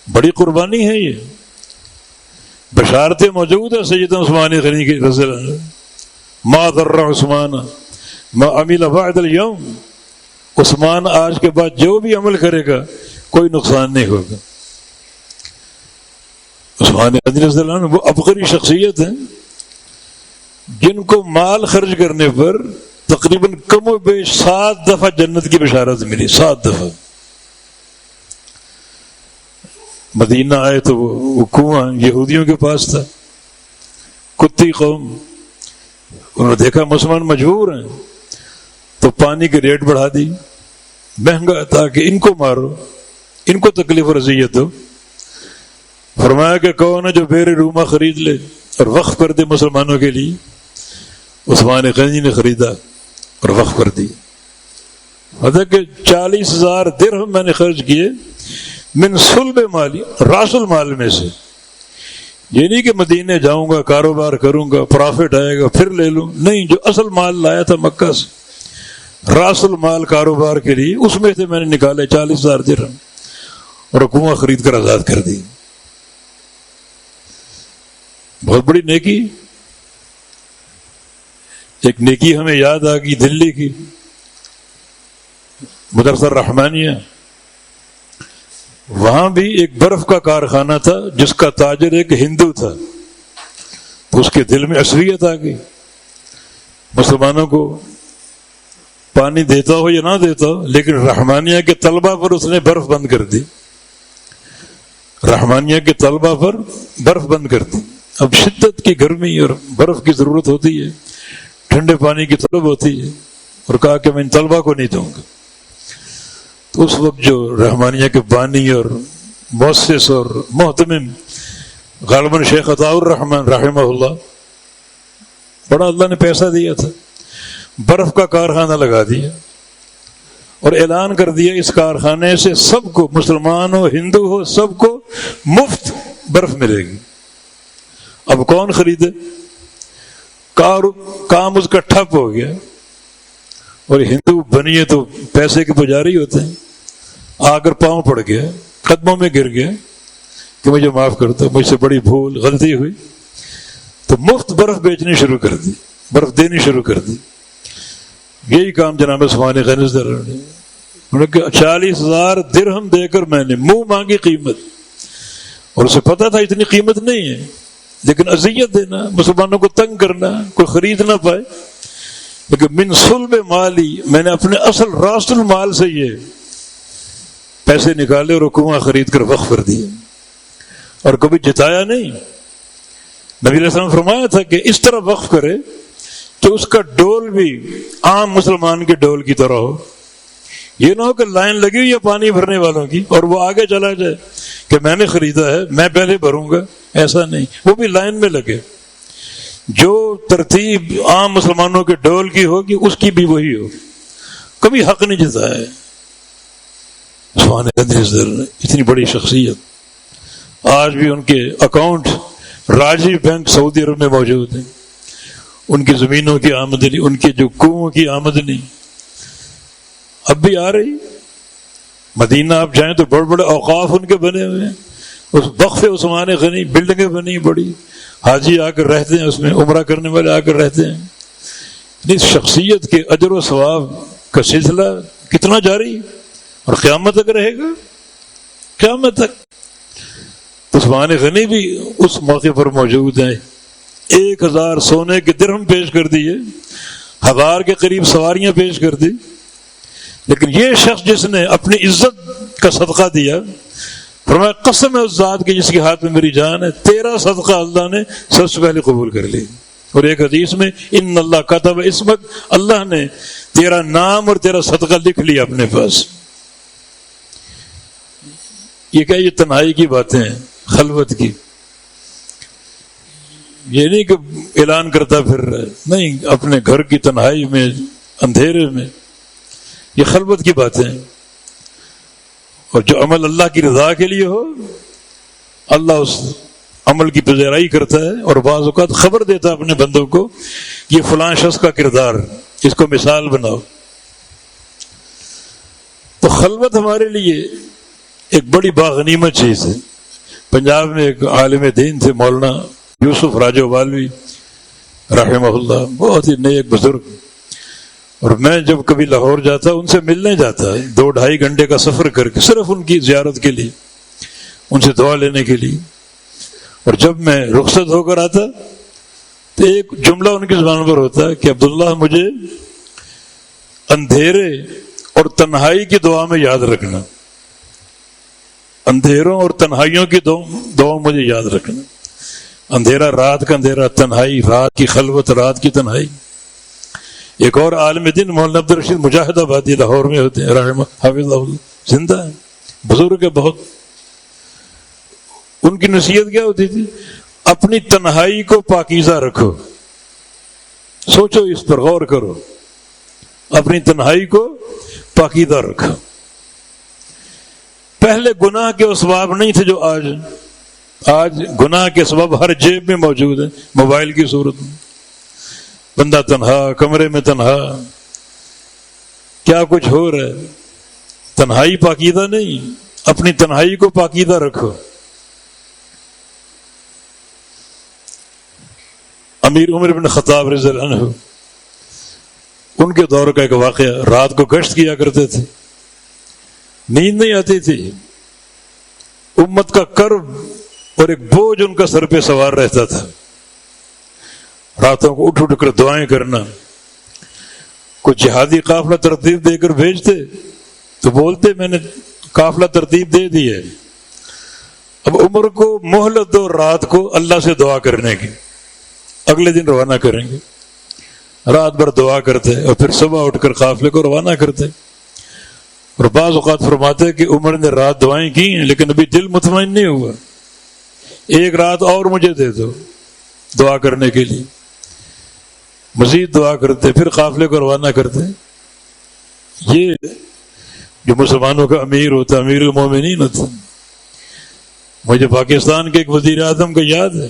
بڑی قربانی ہے. یہ بشارتیں موجود ہے سیدنا عثمان غنی کی رضی اللہ عنہ. ما ضر عثمان ما عمل بعد اليوم، عثمان آج کے بعد جو بھی عمل کرے گا کوئی نقصان نہیں ہوگا۔ عثمان غنی رضی اللہ عنہ وہ عبقری شخصیت ہیں جن کو مال خرچ کرنے پر تقریباً کم و بیش 7 دفعہ جنت کی بشارت ملی، 7 دفعہ۔ مدینہ آئے تو وہ کنواں یہودیوں کے پاس تھا، کتی قوم، انہوں نے دیکھا مسلمان مجبور ہیں تو پانی کے ریٹ بڑھا دی مہنگا تاکہ ان کو مارو، ان کو تکلیف اور اذیت ہو۔ فرمایا کہ کون ہے جو بیر روما خرید لے اور وقف کر دے مسلمانوں کے لیے؟ عثمان غنی نے خریدا اور وقف کر دی۔ مطلب کہ 40,000 درہم میں نے خرچ کیے من صلب مالی، راس المال میں سے۔ یہ نہیں کہ مدینے جاؤں گا کاروبار کروں گا پرافٹ آئے گا پھر لے لوں، نہیں، جو اصل مال لایا تھا مکہ سے راس المال کاروبار کے لیے، اس میں سے میں نے نکالے 40,000 درہم اور کنواں خرید کر آزاد کر دی۔ بہت بڑی نیکی۔ ایک نیکی ہمیں یاد آ گئی دلی کی، مدرسہ رحمانیہ، وہاں بھی ایک برف کا کارخانہ تھا جس کا تاجر ایک ہندو تھا، اس کے دل میں عصبیت آ گئی، مسلمانوں کو پانی دیتا ہو یا نہ دیتا ہو، لیکن رحمانیہ کے طلبہ پر اس نے برف بند کر دی، رحمانیہ کے طلبہ پر برف بند کر دی۔ اب شدت کی گرمی اور برف کی ضرورت ہوتی ہے، ٹھنڈے پانی کی طلب ہوتی ہے، اور کہا کہ میں ان طلبہ کو نہیں دوں گا۔ تو اس وقت جو رحمانیہ کے بانی اور مؤسس اور محتمم غالباً شیخ عطاء الرحمن رحمہ اللہ، بڑا اللہ نے پیسہ دیا تھا، برف کا کارخانہ لگا دیا اور اعلان کر دیا اس کارخانے سے سب کو، مسلمان ہو ہندو ہو، سب کو مفت برف ملے گی۔ اب کون خریدے؟ کام اس کا ٹھپ ہو گیا، اور ہندو بنیے تو پیسے کے پجاری ہوتے ہیں، آ کر پاؤں پڑ گیا، قدموں میں گر گیا کہ مجھے معاف کر دو، مجھ سے بڑی بھول غلطی ہوئی، تو مفت برف بیچنی شروع کر دی، برف دینی شروع کر دی۔ یہی کام جناب عثمان غنی نے 40,000 درہم دے کر میں نے منہ مانگی قیمت، اور اسے پتا تھا اتنی قیمت نہیں ہے، لیکن اذیت دینا، مسلمانوں کو تنگ کرنا، کوئی خرید نہ پائے، لیکن من صلب مالی، میں نے اپنے اصل راس المال سے یہ پیسے نکالے اور کنواں خرید کر وقف کر دیے، اور کبھی جتایا نہیں۔ نبی علیہ السلام فرمایا تھا کہ اس طرح وقف کرے کہ اس کا ڈول بھی عام مسلمان کے ڈول کی طرح ہو، یہ نہ ہو کہ لائن لگی ہوئی ہے پانی بھرنے والوں کی اور وہ آگے چلا جائے کہ میں نے خریدا ہے میں پہلے بھروں گا، ایسا نہیں، وہ بھی لائن میں لگے، جو ترتیب عام مسلمانوں کے ڈول کی ہوگی اس کی بھی وہی ہو، کبھی حق نہیں جتایا ہے۔ عثمان غنی اتنی بڑی شخصیت، آج بھی ان کے اکاؤنٹ راجی بینک سعودی عرب میں موجود ہیں، ان کی زمینوں کی آمدنی، ان کے جو کنووں کی آمدنی اب بھی آ رہی۔ مدینہ آپ جائیں تو بڑے بڑے اوقاف ان کے بنے ہوئے ہیں، اس وقف عثمان غنی، بلڈنگیں بنی بڑی، حاجی آ کر رہتے ہیں اس میں، عمرہ کرنے والے آ کر رہتے ہیں۔ اس شخصیت کے اجر و ثواب کا سلسلہ کتنا جاری اور قیامت تک رہے گا، قیامت تک۔ عثمان غنی بھی اس موقع پر موجود ہیں، 1000 سونے کے درہم پیش کر دیے، 1000 کے قریب سواریاں پیش کر دی، لیکن یہ شخص جس نے اپنی عزت کا صدقہ دیا، فرمایا قسم ہے اس ذات کی جس کے ہاتھ میں میری جان ہے، تیرا صدقہ اللہ نے سب سے پہلے قبول کر لی۔ اور ایک حدیث میں ان اللہ کتب اسمک، اللہ نے تیرا نام اور تیرا صدقہ لکھ لیا اپنے پاس۔ یہ کہ یہ تنہائی کی باتیں ہیں، خلوت کی، یہ نہیں کہ اعلان کرتا پھر رہا ہے، نہیں، اپنے گھر کی تنہائی میں، اندھیرے میں، یہ خلوت کی باتیں ہیں۔ اور جو عمل اللہ کی رضا کے لیے ہو، اللہ اس عمل کی پذیرائی کرتا ہے، اور بعض اوقات خبر دیتا ہے اپنے بندوں کو یہ فلاں شخص کا کردار، اس کو مثال بناؤ۔ تو خلوت ہمارے لیے ایک بڑی باغنیمت چیز ہے۔ پنجاب میں ایک عالم دین تھے مولانا یوسف راجو والوی، رحمہ اللہ، بہت ہی نیک بزرگ. اور میں جب کبھی لاہور جاتا ان سے ملنے جاتا 2-2.5 گھنٹے کا سفر کر کے صرف ان کی زیارت کے لیے، ان سے دعا لینے کے لیے. اور جب میں رخصت ہو کر آتا تو ایک جملہ ان کی زبان پر ہوتا کہ عبداللہ مجھے اندھیرے اور تنہائی کی دعا میں یاد رکھنا، اندھیروں اور تنہائیوں کی دعا مجھے یاد رکھنا. اندھیرا، رات کا اندھیرا، تنہائی، رات کی خلوت، رات کی تنہائی. ایک اور عالم دین مولانا عبدالرشید مجاہد آبادی لاہور میں ہوتے ہیں، رحمہ حافظ اللہ، زندہ ہیں، بزرگ ہے بہت. ان کی نصیحت کیا ہوتی تھی؟ اپنی تنہائی کو پاکیزہ رکھو. سوچو، اس پر غور کرو، اپنی تنہائی کو پاکیزہ رکھو. پہلے گناہ کے اسباب نہیں تھے جو آج گناہ کے سبب ہر جیب میں موجود ہے، موبائل کی صورت میں. بندہ تنہا، کمرے میں تنہا، کیا کچھ ہو رہا ہے. تنہائی پاکیزہ نہیں، اپنی تنہائی کو پاکیزہ رکھو. امیر عمر بن خطاب رضی اللہ عنہ، ان کے دور کا ایک واقعہ، رات کو گشت کیا کرتے تھے، نیند نہیں آتی تھی، امت کا کرب اور ایک بوجھ ان کا سر پہ سوار رہتا تھا. راتوں کو اٹھ کر دعائیں کرنا. کچھ جہادی قافلہ ترتیب دے کر بھیجتے تو بولتے میں نے قافلہ ترتیب دے دی ہے، اب عمر کو مہلت دو رات کو اللہ سے دعا کرنے کی، اگلے دن روانہ کریں گے. رات بھر دعا کرتے اور پھر صبح اٹھ کر قافلے کو روانہ کرتے. اور بعض اوقات فرماتے کہ عمر نے رات دعائیں کی ہیں لیکن ابھی دل مطمئن نہیں ہوا، ایک رات اور مجھے دے دو دعا کرنے کے لیے. مزید دعا کرتے، پھر قافلے کو روانہ کرتے. یہ جو مسلمانوں کا امیر ہوتا، امیر المومنین ہوتا. مجھے پاکستان کے ایک وزیر اعظم کا یاد ہے،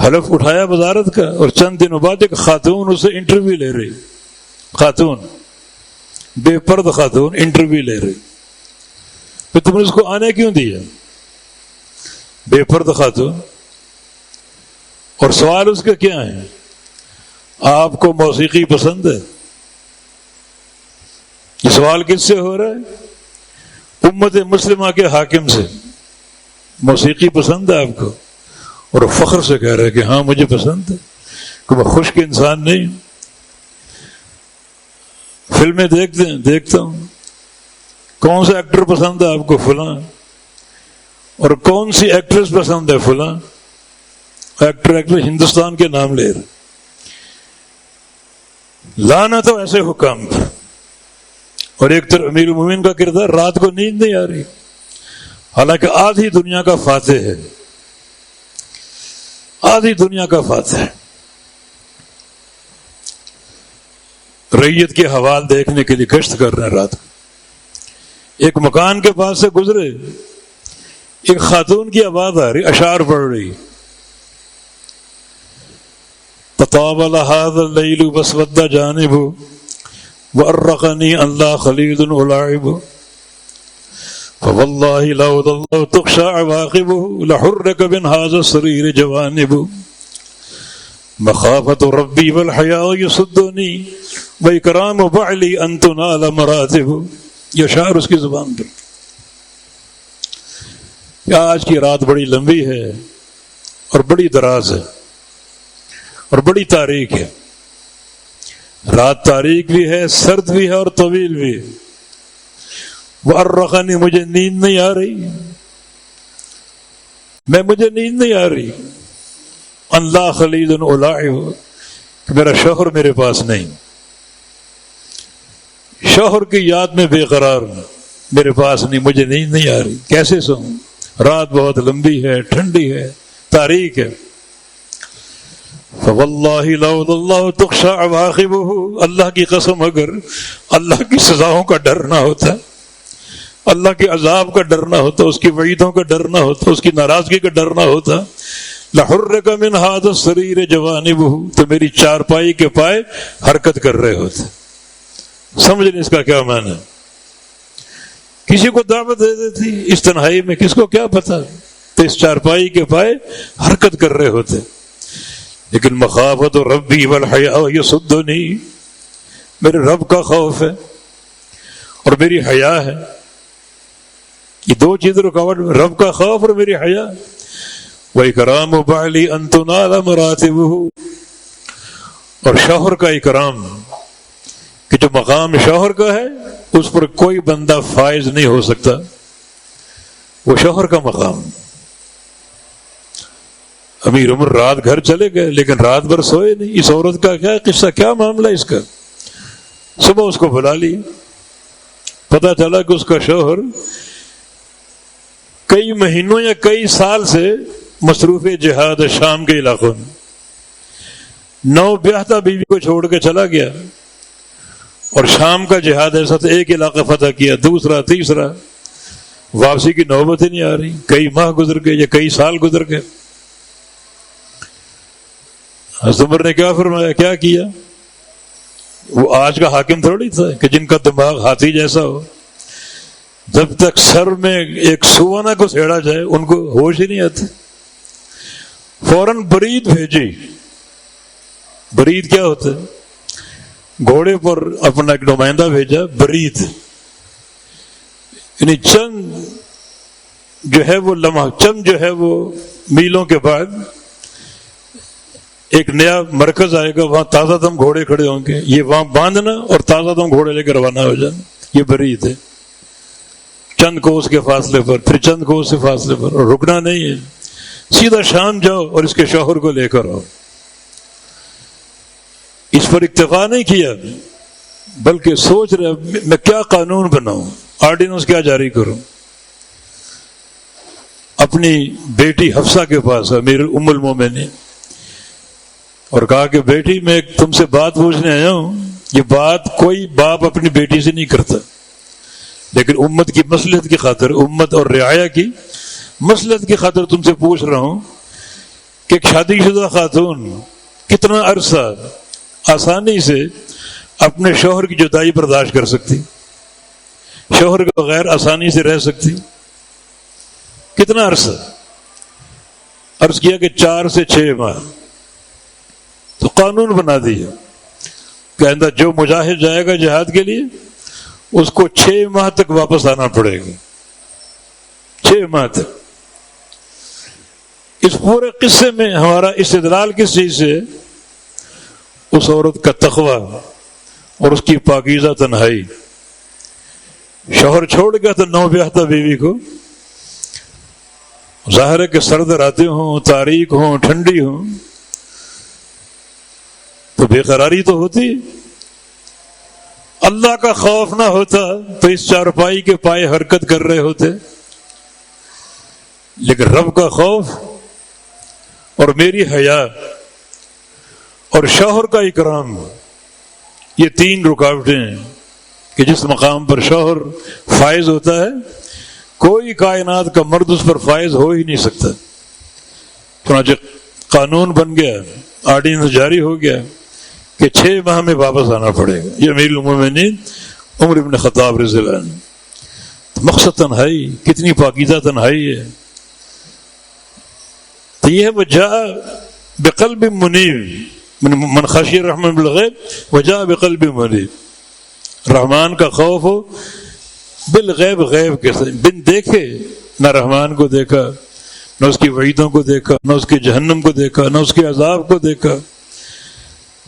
حلف اٹھایا وزارت کا اور چند دنوں بعد ایک خاتون اسے انٹرویو لے رہی، خاتون بے پرد خاتون انٹرویو لے رہی. پھر تم نے اس کو آنے کیوں دیا؟ بے پرد خاتون. اور سوال اس کا کیا ہے؟ آپ کو موسیقی پسند ہے؟ یہ سوال کس سے ہو رہا ہے؟ امت مسلمہ کے حاکم سے. موسیقی پسند ہے آپ کو؟ اور فخر سے کہہ رہے ہیں کہ ہاں مجھے پسند ہے، کہ میں خشک انسان نہیں. فلمیں دیکھتا ہوں، کون سا ایکٹر پسند ہے آپ کو؟ فلاں. اور کون سی ایکٹریس پسند ہے؟ فلاں. ایکٹر ہندوستان کے نام لے رہے. لانا تو ایسے حکام پر. اور ایک طرف امیر المومنین کا کردار، رات کو نیند نہیں آ رہی، حالانکہ آدھی دنیا کا فاتح ہے، آدھی دنیا کا فاتح ہے. ریت کے حوال دیکھنے کے لیے گشت کر رہے ہیں رات کو. ایک مکان کے پاس سے گزرے، ایک خاتون کی آواز آ رہی، اشعار پڑھ رہی. تطاول هذا الليل واسود جانبه وارقني الله خليل ألاعب فوالله لو ظل تخشى عواقبه لحرك من هذا السرير جوانب مخافة ربي والحياء يصدني وإكرام بعلي أن تنال مراتب. یہ شعر اس کی زبان پر. آج کی رات بڑی لمبی ہے اور بڑی دراز ہے اور بڑی تاریک ہے. رات تاریک بھی ہے، سرد بھی ہے اور طویل بھی ہے. وَأَرَّقَنِي، مجھے نیند نہیں آ رہی، مجھے نیند نہیں آ رہی. اللہ خلیل ألاعب، کہ میرا شوہر میرے پاس نہیں، شوہر کی یاد میں بے قرار ہوں، میرے پاس نہیں، مجھے نیند نہیں آ رہی، کیسے سوؤں؟ رات بہت لمبی ہے، ٹھنڈی ہے، تاریک ہے. فواللہ لو اللہ تخشى عواقبه، اللہ کی قسم اگر اللہ کی سزاؤں کا ڈر نہ ہوتا، اللہ کے عذاب کا ڈر نہ ہوتا، اس کی وعیدوں کا ڈر نہ ہوتا، اس کی ناراضگی کا ڈر نہ ہوتا، لحرک من هذا السرير جوانبه، تو میری چارپائی کے پائے حرکت کر رہے ہوتے. سمجھ لیں اس کا کیا معنی ہے. کسی کو دعوت دے دیتی اس تنہائی میں، کس کو کیا پتا، تو اس چارپائی کے پائے حرکت کر رہے ہوتے. لیکن مخافت ربی والحیاء یصدنی، میرے رب کا خوف ہے اور میری حیا ہے. یہ دو چیزیں رکاوٹ، رب کا خوف اور میری حیا. وَإِكْرَامُ بَعْلِي أَن تُنَالَ مَرَاتِبُهُ، اور شوہر کا اکرام، کہ جو مقام شوہر کا ہے اس پر کوئی بندہ فائز نہیں ہو سکتا، وہ شوہر کا مقام. امیر عمر رات گھر چلے گئے لیکن رات بھر سوئے نہیں. اس عورت کا کیا قصہ، کیا معاملہ اس کا؟ صبح اس کو بلا لی، پتہ چلا کہ اس کا شوہر کئی مہینوں یا کئی سال سے مصروف جہاد شام کے علاقوں میں، 9 بیاہتا بیوی کو چھوڑ کے چلا گیا. اور شام کا جہاد ایسا تھا، ایک علاقہ فتح کیا، دوسرا، تیسرا، واپسی کی نوبت ہی نہیں آ رہی. کئی ماہ گزر گئے یا کئی سال گزر گئے. حضرت عمر نے کیا فرمایا، کیا کیا؟ وہ آج کا حاکم تھوڑی تھا کہ جن کا دماغ ہاتھی جیسا ہو، جب تک سر میں ایک سوانا کو سیڑا جائے ان کو ہوش ہی نہیں آتے. فوراً برید بھیجی. برید کیا ہوتا ہے؟ گھوڑے پر اپنا ایک نمائندہ بھیجا، برید یعنی چند جو ہے وہ لمحہ، چند جو ہے وہ میلوں کے بعد ایک نیا مرکز آئے گا، وہاں تازہ دم گھوڑے کھڑے ہوں گے، یہ وہاں باندھنا اور تازہ دم گھوڑے لے کے روانہ ہو جانا. یہ برید ہے. چند کوس کے فاصلے پر، پھر چند کوس کے فاصلے پر، اور رکنا نہیں ہے. سیدھا شام جاؤ اور اس کے شوہر کو لے کر آؤ. اس پر اکتفا نہیں کیا بلکہ سوچ رہے میں کیا قانون بناؤں، آرڈیننس کیا جاری کروں. اپنی بیٹی حفصہ کے پاس امیر ام المومنین اور کہا کہ بیٹی میں تم سے بات پوچھنے آیا ہوں. یہ بات کوئی باپ اپنی بیٹی سے نہیں کرتا، لیکن امت کی مصلحت کی خاطر، امت اور رعایا کی مصلحت کی خاطر تم سے پوچھ رہا ہوں کہ ایک شادی شدہ خاتون کتنا عرصہ آسانی سے اپنے شوہر کی جدائی برداشت کر سکتی، شوہر کے بغیر آسانی سے رہ سکتی؟ کتنا عرصہ؟ عرض کیا کہ 4 سے 6 ماہ. تو قانون بنا دیا کہ آئندہ جو مجاہد جائے گا جہاد کے لیے اس کو 6 ماہ تک واپس آنا پڑے گا. 6 ماہ تک. اس پورے قصے میں ہمارا استدلال کس چیز سے؟ اس عورت کا تقوی اور اس کی پاکیزہ تنہائی. شوہر چھوڑ گیا تو 9 بیاہتا بیوی کو. ظاہر ہے کہ سرد راتیں ہوں، تاریک ہوں، ٹھنڈی ہوں تو بے قراری تو ہوتی. اللہ کا خوف نہ ہوتا تو اس چارپائی کے پائے حرکت کر رہے ہوتے. لیکن رب کا خوف اور میری حیا اور شوہر کا اکرام، یہ 3 رکاوٹیں ہیں کہ جس مقام پر شوہر فائز ہوتا ہے کوئی کائنات کا مرد اس پر فائز ہو ہی نہیں سکتا. چنانچہ قانون بن گیا، آرڈیننس جاری ہو گیا کہ 6 ماہ میں واپس آنا پڑے گا. یہ امیر المومنین عمر بن خطاب رضی اللہ عنہ. مقصد تنہائی، کتنی پاکیزہ تنہائی ہے. تو یہ ہے وجاء بقلب منیب من خشی الرحمن بالغیب وجاء بقلب منیب. رحمان کا خوف ہو بالغیب، غیب کے ساتھ، بن دیکھے. نہ رحمان کو دیکھا، نہ اس کی وعیدوں کو دیکھا، نہ اس کی جہنم کو دیکھا، نہ اس کے عذاب کو دیکھا،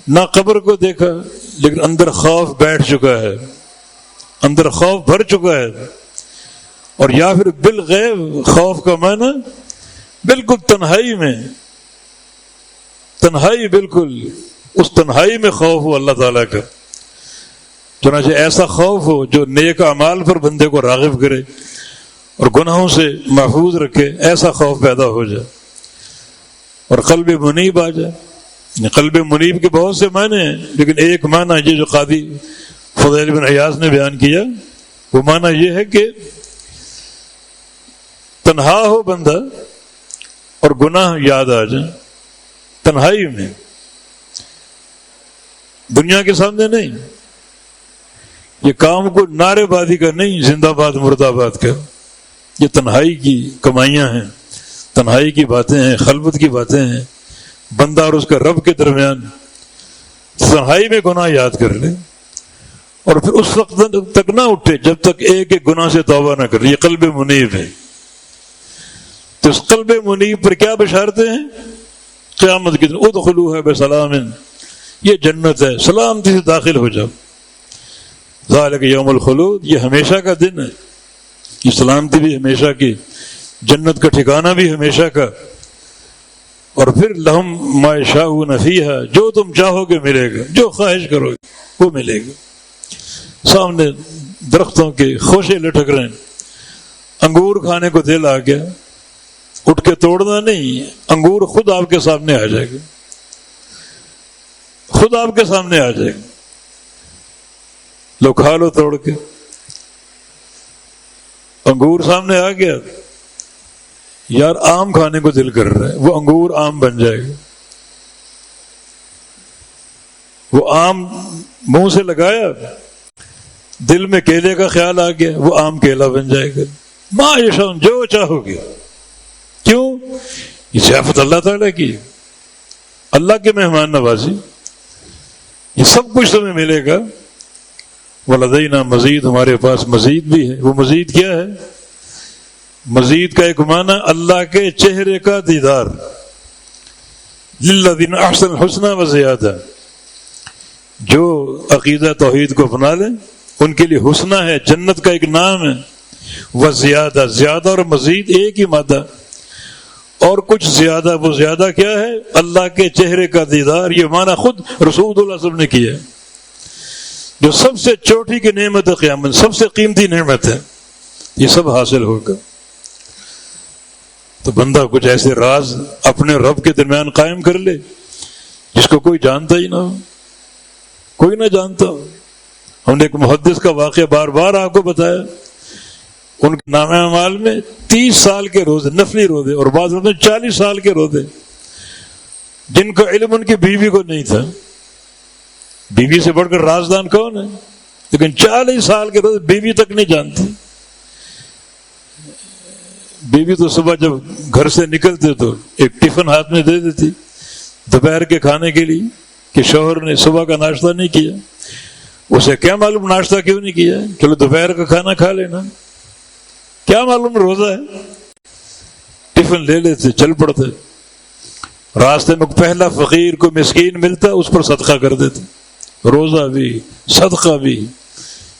نہ قبر کو دیکھا، لیکن اندر خوف بیٹھ چکا ہے، اندر خوف بھر چکا ہے. اور یا پھر بالغیب، خوف کا معنی بالکل تنہائی میں، تنہائی، بالکل اس تنہائی میں خوف ہو اللہ تعالیٰ کا. چنانچہ ایسا خوف ہو جو نیک اعمال پر بندے کو راغب کرے اور گناہوں سے محفوظ رکھے. ایسا خوف پیدا ہو جائے اور قلب منیب آ جائے. قلب منیب کے بہت سے معنی ہیں، لیکن ایک معنی یہ جو قاضی فضیل بن عیاض نے بیان کیا وہ معنی یہ ہے کہ تنہا ہو بندہ اور گناہ یاد آ جائے تنہائی میں، دنیا کے سامنے نہیں. یہ کام کو نعرے بازی کا نہیں، زندہ باد مرد آباد کا. یہ تنہائی کی کمائیاں ہیں، تنہائی کی باتیں ہیں، خلوت کی باتیں ہیں، بندہ اور اس کا رب کے درمیان تنہائی میں گناہ یاد کر لے اور پھر اس وقت تک نہ اٹھے جب تک ایک ایک گناہ سے توبہ نہ کر لے. یہ قلب منیب ہے. تو اس قلب منیب پر کیا بشارتیں ہیں؟ قیامت کے دن ادخلوها بسلام، یہ جنت ہے، سلامتی سے داخل ہو جاؤ. ذالک یوم الخلود، یہ ہمیشہ کا دن ہے، یہ سلامتی بھی ہمیشہ کی، جنت کا ٹھکانہ بھی ہمیشہ کا. اور پھر لہم ما یشاءون فیہا، جو تم چاہو گے ملے گا، جو خواہش کرو گے وہ ملے گا. سامنے درختوں کے خوشے لٹک رہے ہیں، انگور کھانے کو دل آ گیا، اٹھ کے توڑنا نہیں، انگور خود آپ کے سامنے آ جائے گا، خود آپ کے سامنے آ جائے گا، لو کھا لو توڑ کے. انگور سامنے آ گیا، یار آم کھانے کو دل کر رہا ہے، وہ انگور آم بن جائے گا. وہ آم منہ سے لگایا، دل میں کیلے کا خیال آ گیا، وہ آم کیلا بن جائے گا. ما یشاء، جو چاہو گے. کیوں؟ یہ ضیافت اللہ تعالیٰ کی، اللہ کے مہمان نوازی، یہ سب کچھ تمہیں ملے گا. وَلَدَيْنَا مزید، ہمارے پاس مزید بھی ہے. وہ مزید کیا ہے؟ مزید کا ایک معنی اللہ کے چہرے کا دیدار. لِلَّذِينَ أَحْسَنُوا الْحُسْنَى وَزِيَادَةٌ، جو عقیدہ توحید کو اپنا لیں ان کے لیے حسنہ ہے، جنت کا ایک نام ہے. وزیادہ، زیادہ اور مزید ایک ہی مادہ. اور کچھ زیادہ، وہ زیادہ کیا ہے؟ اللہ کے چہرے کا دیدار. یہ معنی خود رسول اللہ صلی اللہ علیہ وسلم نے کیا ہے. جو سب سے چوٹی کی نعمت ہے قیامت، سب سے قیمتی نعمت ہے، یہ سب حاصل ہوگا. تو بندہ کچھ ایسے راز اپنے رب کے درمیان قائم کر لے جس کو کوئی جانتا ہی نہ ہو، کوئی نہ جانتا ہو. ہم نے ایک محدث کا واقعہ بار بار آپ کو بتایا. ان کے نامہ اعمال میں 30 سال کے روزے، نفلی روزے، اور بعض میں 40 سال کے روزے، جن کا علم ان کی بیوی کو نہیں تھا. بیوی سے بڑھ کر رازدان کون ہے؟ لیکن 40 سال کے روزے بیوی تک نہیں جانتی. بیوی تو صبح جب گھر سے نکلتے تو ایک ٹفن ہاتھ میں دے دیتی دوپہر کے کھانے کے لیے کہ شوہر نے صبح کا ناشتہ نہیں کیا. اسے کیا معلوم ناشتہ کیوں نہیں کیا؟ چلو دوپہر کا کھانا کھا لینا، کیا معلوم روزہ ہے. ٹفن لے لیتے، چل پڑتے. راستے میں پہلا فقیر کو مسکین ملتا اس پر صدقہ کر دیتے. روزہ بھی صدقہ بھی.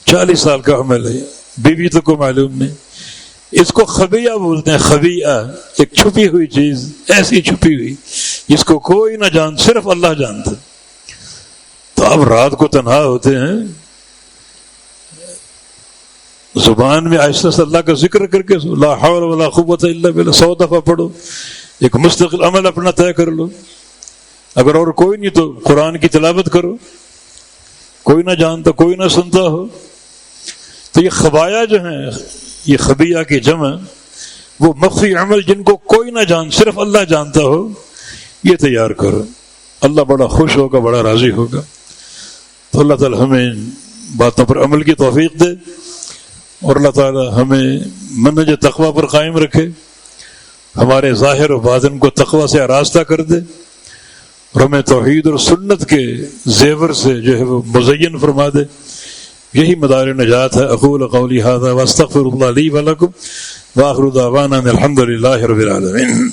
40 سال کا عمل ہے، بیوی تو کو معلوم نہیں. اس کو خبیہ بولتے ہیں. خبیہ ایک چھپی ہوئی چیز، ایسی چھپی ہوئی جس کو کوئی نہ جان، صرف اللہ جانتا. تو اب رات کو تنہا ہوتے ہیں، زبان میں آہستہ سے اللہ کا ذکر کر کے لا حول ولا قوت الا باللہ 100 دفعہ پڑھو. ایک مستقل عمل اپنا طے کر لو. اگر اور کوئی نہیں تو قرآن کی تلاوت کرو. کوئی نہ جانتا، کوئی نہ سنتا ہو. تو یہ خبایا جو ہیں، یہ خبیہ کی جمع، وہ مخفی عمل جن کو کوئی نہ جان، صرف اللہ جانتا ہو، یہ تیار کرو. اللہ بڑا خوش ہوگا، بڑا راضی ہوگا. تو اللہ تعالی ہمیں ان باتوں پر عمل کی توفیق دے، اور اللہ تعالی ہمیں منہج تقوی پر قائم رکھے، ہمارے ظاہر و باطن کو تقوی سے آراستہ کر دے، اور ہمیں توحید اور سنت کے زیور سے جو ہے وہ مزین فرما دے. یہی مدار نجات ہے. اقول قولی ھذا واستغفر اللہ لی ولکم، وآخر دعوانا الحمد للہ رب العالمین.